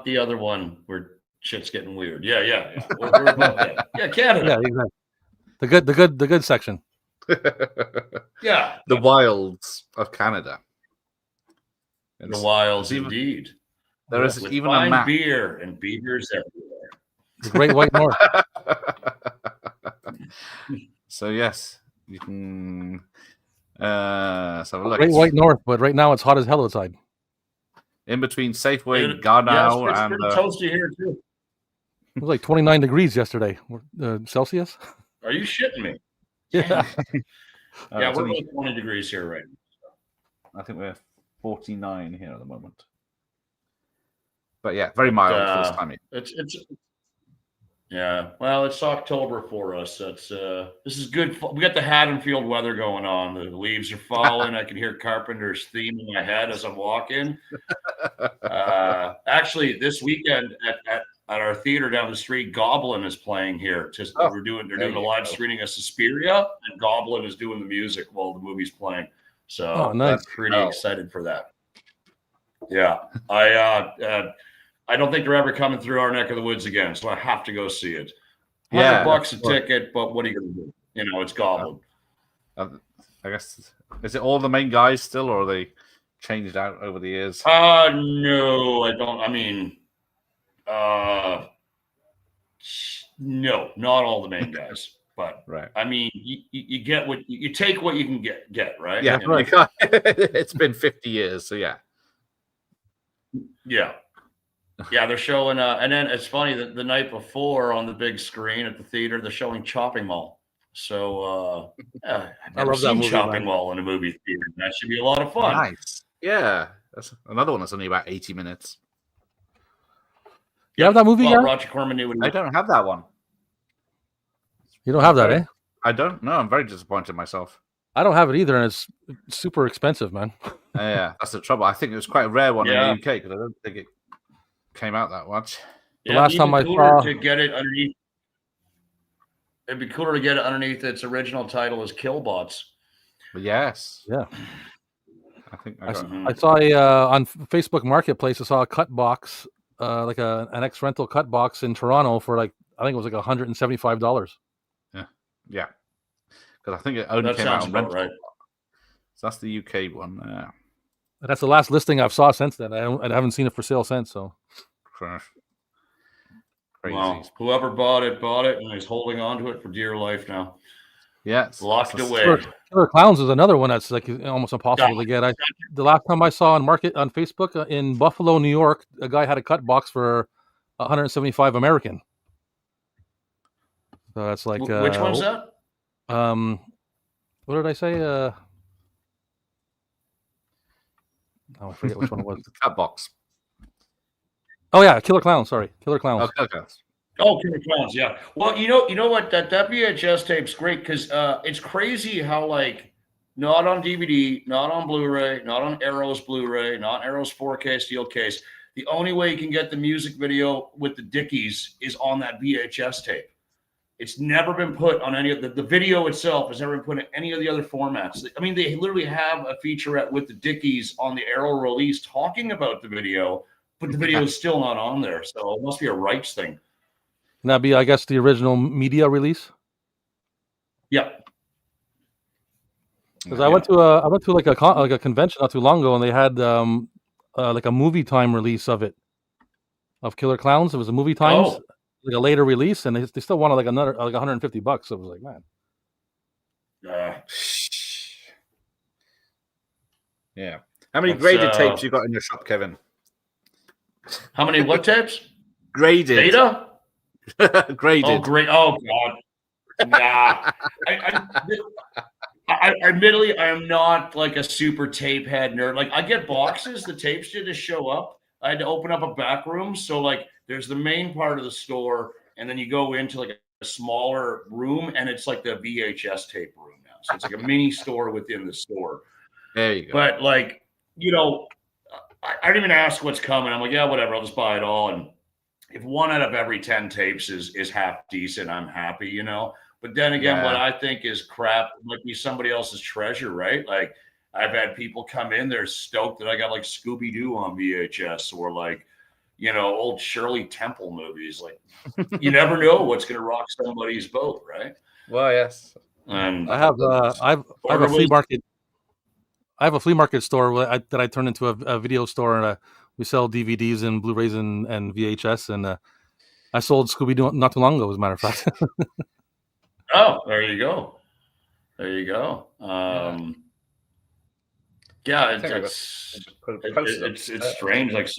the other one where shit's getting weird. Yeah. We're above that. Yeah, Canada. Yeah, exactly. The good section. Yeah. The wilds of Canada. The wilds, indeed. There is with even fine a map. beer and beavers everywhere. The Great White North. So yes, you can. So look, Great White North, but right now it's hot as hell outside. In between Safeway, Garnow, it's and pretty toasty here too. It was like 29 degrees yesterday, Celsius. Are you shitting me? Yeah. Yeah, it's we're only- about 20 degrees here right now. I think we're 49 here at the moment. But yeah, very mild for this time. It's yeah. Well, it's October for us. That's this is good. We got the Haddonfield weather going on. The leaves are falling. I can hear Carpenter's theme in my head as I'm walking. Actually, this weekend at our theater down the street, Goblin is playing here. They're doing a live screening of Suspiria, and Goblin is doing the music while the movie's playing. So nice. I'm pretty excited for that. Yeah, I don't think they're ever coming through our neck of the woods again, so I have to go see it. $100 a ticket, but what are you going to do? You know, it's Goblin. I guess, is it all the main guys still, or are they changed out over the years? No, I don't. I mean, no, not all the main guys, but right. I mean, you get what you take what you can get, right? Yeah, you know? It's been 50 years, so yeah. Yeah. Yeah, they're showing, and then it's funny that the night before on the big screen at the theater, they're showing Chopping Mall. So, I've never love that seen movie, Chopping man. Mall in a movie theater. That should be a lot of fun. Nice. Yeah, that's another one that's only about 80 minutes. You have that movie, Well, Gareth? Roger Corman knew what he I was. don't have that one. You don't have that, eh? I don't know. I'm very disappointed in myself. I don't have it either, and it's super expensive, man. Yeah, that's the trouble. I think it was quite a rare one Yeah. in the UK because I don't think it came out that much. The last it'd be time I cooler saw- to get it underneath. It'd be cooler to get it underneath its original title as Killbots. But yes, Yeah. I think I got saw on Facebook Marketplace. I saw a cut box, like an X rental cut box in Toronto for like I think it was like $175. yeah, because I think it only That came out sounds on about rental. right. So that's the UK one. And that's the last listing I've saw since then. I haven't seen it for sale since. So Crazy. Well, whoever bought it, and is holding on to it for dear life now. Yeah, Locked away. Killer Clowns is another one that's like almost impossible to get. The last time I saw on Facebook in Buffalo, New York, a guy had a cut box for 175 American. So that's like Which one's that? What did I say? Oh, I forget which one it was. The cut box. Oh yeah, Killer Clowns. Sorry, Killer Clowns. Okay. Oh, Killer Clowns, yeah. Well, you know what? That VHS tape's great because it's crazy how like not on DVD, not on Blu-ray, not on Arrow's Blu-ray, not Arrow's 4K steel case. The only way you can get the music video with the Dickies is on that VHS tape. It's never been put on any of the video itself has never been put in any of the other formats. I mean, they literally have a featurette with the Dickies on the Arrow release talking about the video, but the video is still not on there. So it must be a rights thing. And that'd be, I guess, the original media release. Yeah. Because I went to like a convention not too long ago, and they had like a movie time release of Killer Clowns. It was a movie times, like a later release, and they still wanted like another like $150. So it was like, man. Yeah. How many graded tapes you got in your shop, Kevin? How many what tapes? Graded. Beta? Graded. Oh, great. Oh, God. Nah. I admittedly, I am not like a super tape head nerd. Like, I get boxes, the tapes just show up. I had to open up a back room. So, like, there's the main part of the store, and then you go into like a smaller room, and it's like the VHS tape room now. So it's like a mini store within the store. There you go. But, like, you know, I don't even ask what's coming. I'm like, yeah, whatever. I'll just buy it all. And if 1 out of every 10 tapes is half decent, I'm happy, you know. But then again, what I think is crap might be somebody else's treasure, right? Like, I've had people come in, they're stoked that I got like Scooby-Doo on VHS or like, you know, old Shirley Temple movies. Like, you never know what's going to rock somebody's boat, right? Well, yes. And I have a flea market. I have a flea market store that I turned into a video store, and we sell DVDs and Blu-rays and VHS. And I sold Scooby-Doo not too long ago, as a matter of fact. oh, there you go. There you go. Yeah, it's strange. Like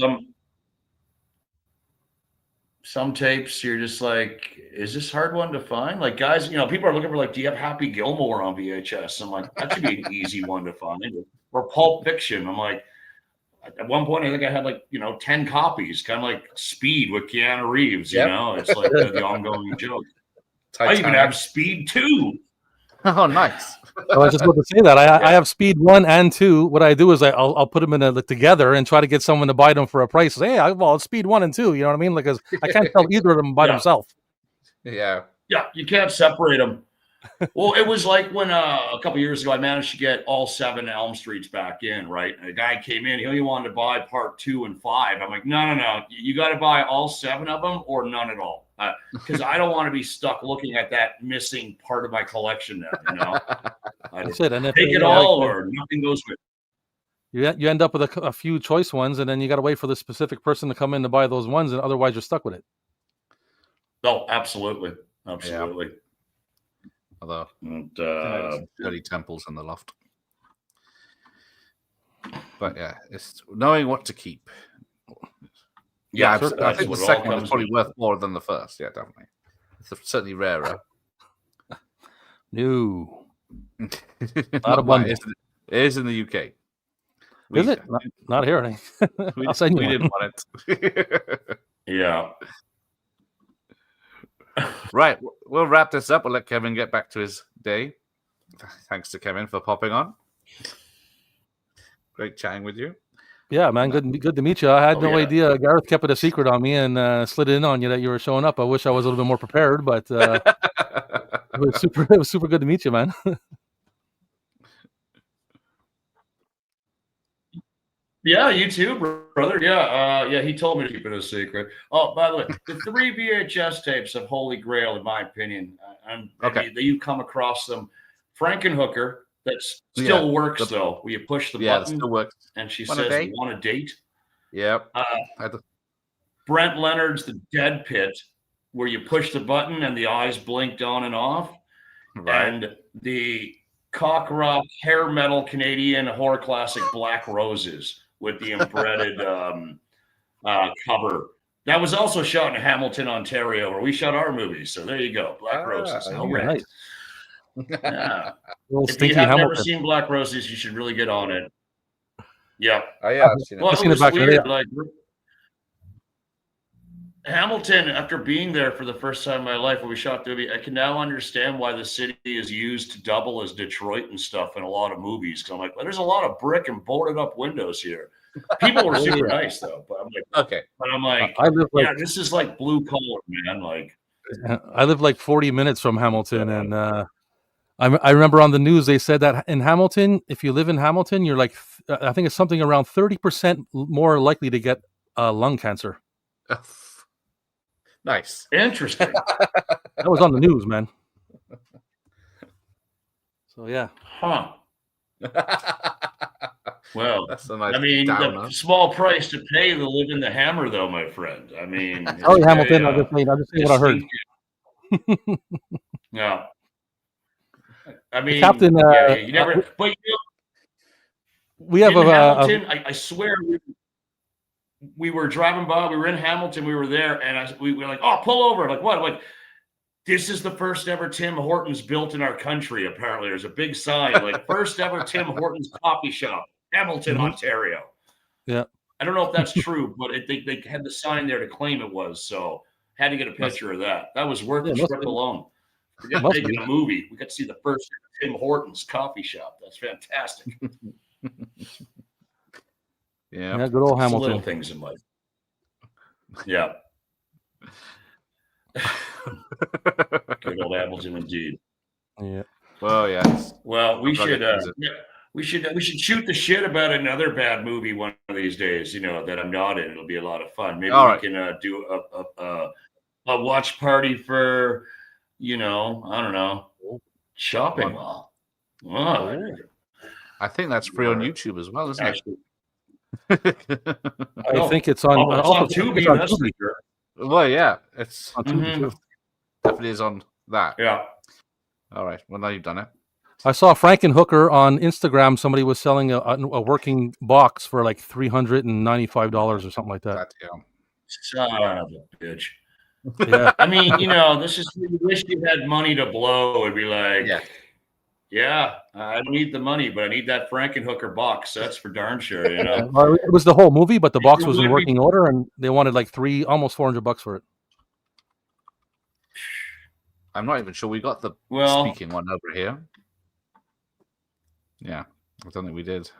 some tapes you're just like, is this hard one to find? Like, guys, people are looking for like, do you have Happy Gilmore on VHS? I'm like, that should be an easy one to find. Or Pulp Fiction. I'm like, at one point I think I had like 10 copies, kind of like Speed with Keanu Reeves. It's like the ongoing joke. I even have Speed 2. Oh, nice. I was just about to say that. I have Speed 1 and 2. What I do is I'll put them in together and try to get someone to buy them for a price. Say, hey, it's Speed 1 and 2. You know what I mean? Because I can't tell either of them by themselves. Yeah. Yeah, you can't separate them. Well, it was like when a couple years ago I managed to get all 7 Elm Streets back in, right? And a guy came in, he only wanted to buy part 2 and 5. I'm like, no. You got to buy all 7 of them or none at all. Because I don't want to be stuck looking at that missing part of my collection now, That's it. And if take it all or nothing goes with it. You end up with a few choice ones, and then you got to wait for the specific person to come in to buy those ones, and otherwise you're stuck with it. Oh, absolutely. Absolutely. Yeah. Although, dirty temples in the loft. But yeah, it's knowing what to keep. Yeah, I think the second one is probably worth more than the first. Yeah, definitely. It's certainly rarer. No. Not a bundle. It is in the UK. Is it? Not here. I'll send you. We didn't want it. Yeah. Right. We'll wrap this up. We'll let Kevin get back to his day. Thanks to Kevin for popping on. Great chatting with you. Yeah, man. Good to meet you. I had no idea. Gareth kept it a secret on me and slid in on you that you were showing up. I wish I was a little bit more prepared, but it was super good to meet you, man. Yeah, you too, brother. Yeah, he told me to keep it a secret. Oh, by the way, the 3 VHS tapes of Holy Grail, in my opinion, you come across them. Frankenhooker, that still works though. Where you push the button, still works. And she says, "Want a date?" Yep. Brent Leonard's The Dead Pit, where you push the button and the eyes blinked on and off. Right. And the cock rock hair metal Canadian horror classic Black Roses with the embedded cover. That was also shot in Hamilton, Ontario, where we shot our movies. So there you go, Black Roses. Nice. Yeah. If you have never seen Black Roses, you should really get on it. Yeah. I've seen it. Well, it was weird. Like Hamilton, after being there for the first time in my life where we shot the movie, I can now understand why the city is used to double as Detroit and stuff in a lot of movies. Because I'm like, well, there's a lot of brick and boarded up windows here. People were super nice though. But I'm like, okay. But I'm like, this is like blue collar, man. Like, I live like 40 minutes from Hamilton, and I remember on the news they said that in Hamilton, if you live in Hamilton, you're like, I think it's something around 30% more likely to get lung cancer. Nice. Interesting. That was on the news, man. So yeah. Huh. Well, that's a nice the small price to pay to live in the Hammer, though, my friend. I mean, Hamilton. I'm just saying what I heard. Yeah. I mean, Captain. You never. But we have Hamilton. I swear. We were driving by. We were in Hamilton. We were there, and we were like, "Oh, pull over!" Like what? Like this is the first ever Tim Hortons built in our country. Apparently, there's a big sign like "First ever Tim Hortons coffee shop, Hamilton, Ontario." Yeah, I don't know if that's true, but they had the sign there to claim it was. So had to get a picture of that. That was worth the trip alone. Forget making a movie. We got to see the first Tim Hortons coffee shop. That's fantastic. Yeah, good old Hamilton. Little things in life. Yeah. Good old Hamilton indeed. Yeah. Well, yes. Well, we should shoot the shit about another bad movie one of these days. That I'm not in. It'll be a lot of fun. Maybe we can do a watch party for I don't know, shopping mall. Oh. I think that's free on YouTube as well, isn't it? I think it's on Tubi. Well, yeah, it's on Tubi. Definitely is on that. Yeah. All right. Well, now you've done it. I saw Frankenhooker on Instagram. Somebody was selling a working box for like $395 or something like that. Son of a bitch. Yeah. I mean, this is you wish you had money to blow. It'd be like, yeah, I don't need the money, but I need that Frankenhooker box. That's for darn sure. Yeah, well, it was the whole movie, but the box was in would be- working order, and they wanted like almost $400 for it. I'm not even sure we got the Well- speaking one over here. Yeah, I don't think we did.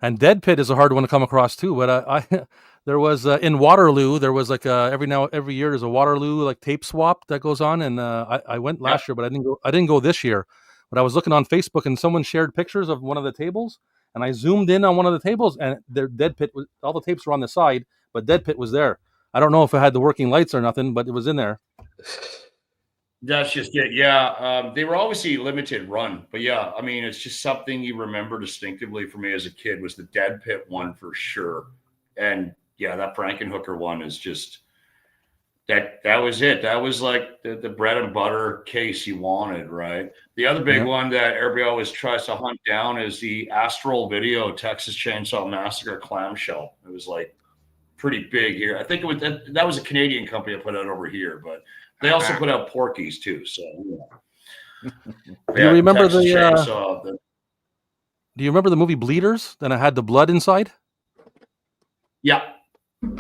And Dead Pit is a hard one to come across too. But I there was in Waterloo, there was like every year there's a Waterloo like tape swap that goes on, and I went last year, but I didn't go this year. But I was looking on Facebook, and someone shared pictures of one of the tables, and I zoomed in on one of the tables, and their Dead Pit was, all the tapes were on the side, but Dead Pit was there. I don't know if it had the working lights or nothing, but it was in there. That's just it. Yeah. They were obviously limited run, but yeah, I mean, it's just something you remember distinctively for me as a kid was the Dead Pit one for sure. And yeah, that Frankenhooker one is just that was it. That was like the bread and butter case you wanted, right? The other big one that everybody always tries to hunt down is the Astral Video Texas Chainsaw Massacre clamshell. It was like pretty big here. I think it was that was a Canadian company that put it over here, but they also put out Porky's too. So, Do you remember Texas the? Chainsaw, Do you remember the movie Bleeders? Then it had the blood inside. Yeah.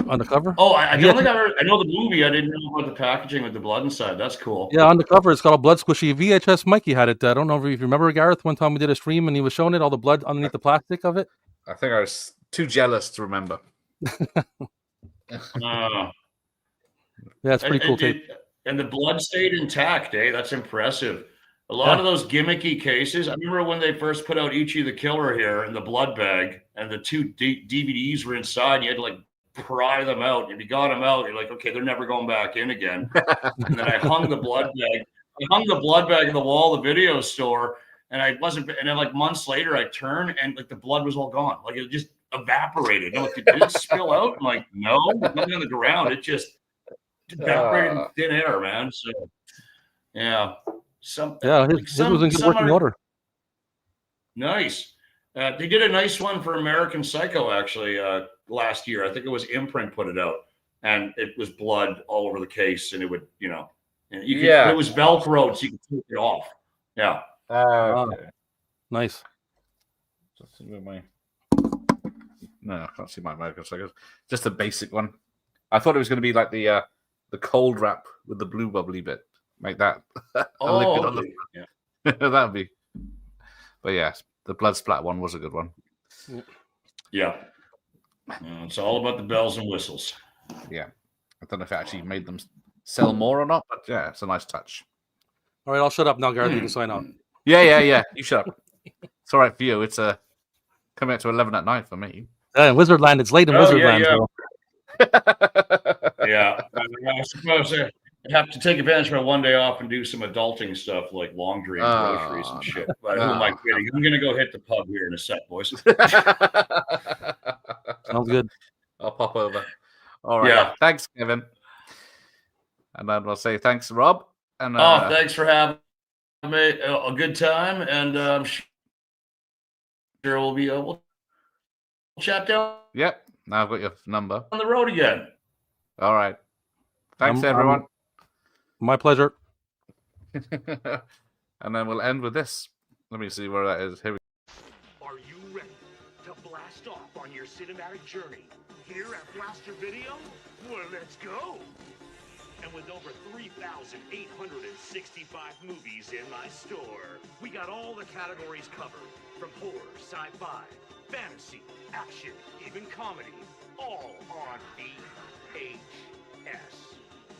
On the cover. Oh, I don't think I know the movie. I didn't know about the packaging with the blood inside. That's cool. Yeah, on the cover it's called Blood Squishy. VHS Mikey had it. I don't know if you remember, Gareth. One time we did a stream and he was showing it, all the blood underneath the plastic of it. I think I was too jealous to remember. Yeah, it's pretty cool tape. And the blood stayed intact, eh? That's impressive. A lot of those gimmicky cases. I remember when they first put out Ichi the Killer here in the blood bag, and the two DVDs were inside. And you had to like pry them out. And if you got them out, you're like, okay, they're never going back in again. And then I hung the blood bag. I hung the blood bag on the wall of the video store, and I wasn't. And then like months later, I turned and like the blood was all gone. Like it just evaporated. I'm like, did it spill out? I'm like, no, nothing on the ground. It just evaporated in thin air, man. So yeah. His was in good working order. Nice. They did a nice one for American Psycho actually last year. I think it was Imprint put it out, and it was blood all over the case, and it would, and you could, it was Velcro, so you could take it off. Yeah. Okay. Nice. No, I can't see my American Psycho. Just a basic one. I thought it was going to be like the cold wrap with the blue bubbly bit. Make that a liquid on the that would be. But yeah, the blood splat one was a good one. Yeah. It's all about the bells and whistles. Yeah. I don't know if it actually made them sell more or not, but yeah, it's a nice touch. All right, I'll shut up now, Gareth. You can sign out. Yeah. You shut up. It's all right for you. It's coming out to 11 at night for me. Wizardland. It's late in Wizardland. Yeah. I suppose I have to take advantage of my one day off and do some adulting stuff like laundry and groceries and shit. But who am I kidding? I'm going to go hit the pub here in a sec, boys. Sounds good. I'll pop over. All right. Yeah. Thanks, Kevin. And then we'll say thanks, Rob. And thanks for having me. A good time. And I'm sure we'll chat down. Yep. Now I've got your number. On the road again. All right. Thanks, everyone. My pleasure. And then we'll end with this. Let me see where that is. Here we go. Are you ready to blast off on your cinematic journey here at Blaster Video? Well, let's go. And with over 3,865 movies in my store, we got all the categories covered, from horror, sci-fi, fantasy, action, even comedy, all on VHS.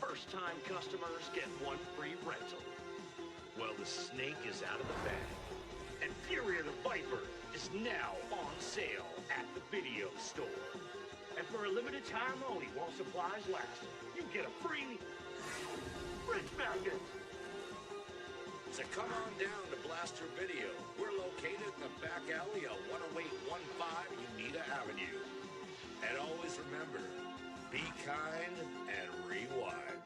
First-time customers get one free rental. Well, the snake is out of the bag, and Fury of the Viper is now on sale at the video store. And for a limited time only, while supplies last, you get a free fridge magnet. So come on down to Blaster Video. We're located in the back alley of 10815 Unita Avenue. And always remember, be kind and rewind.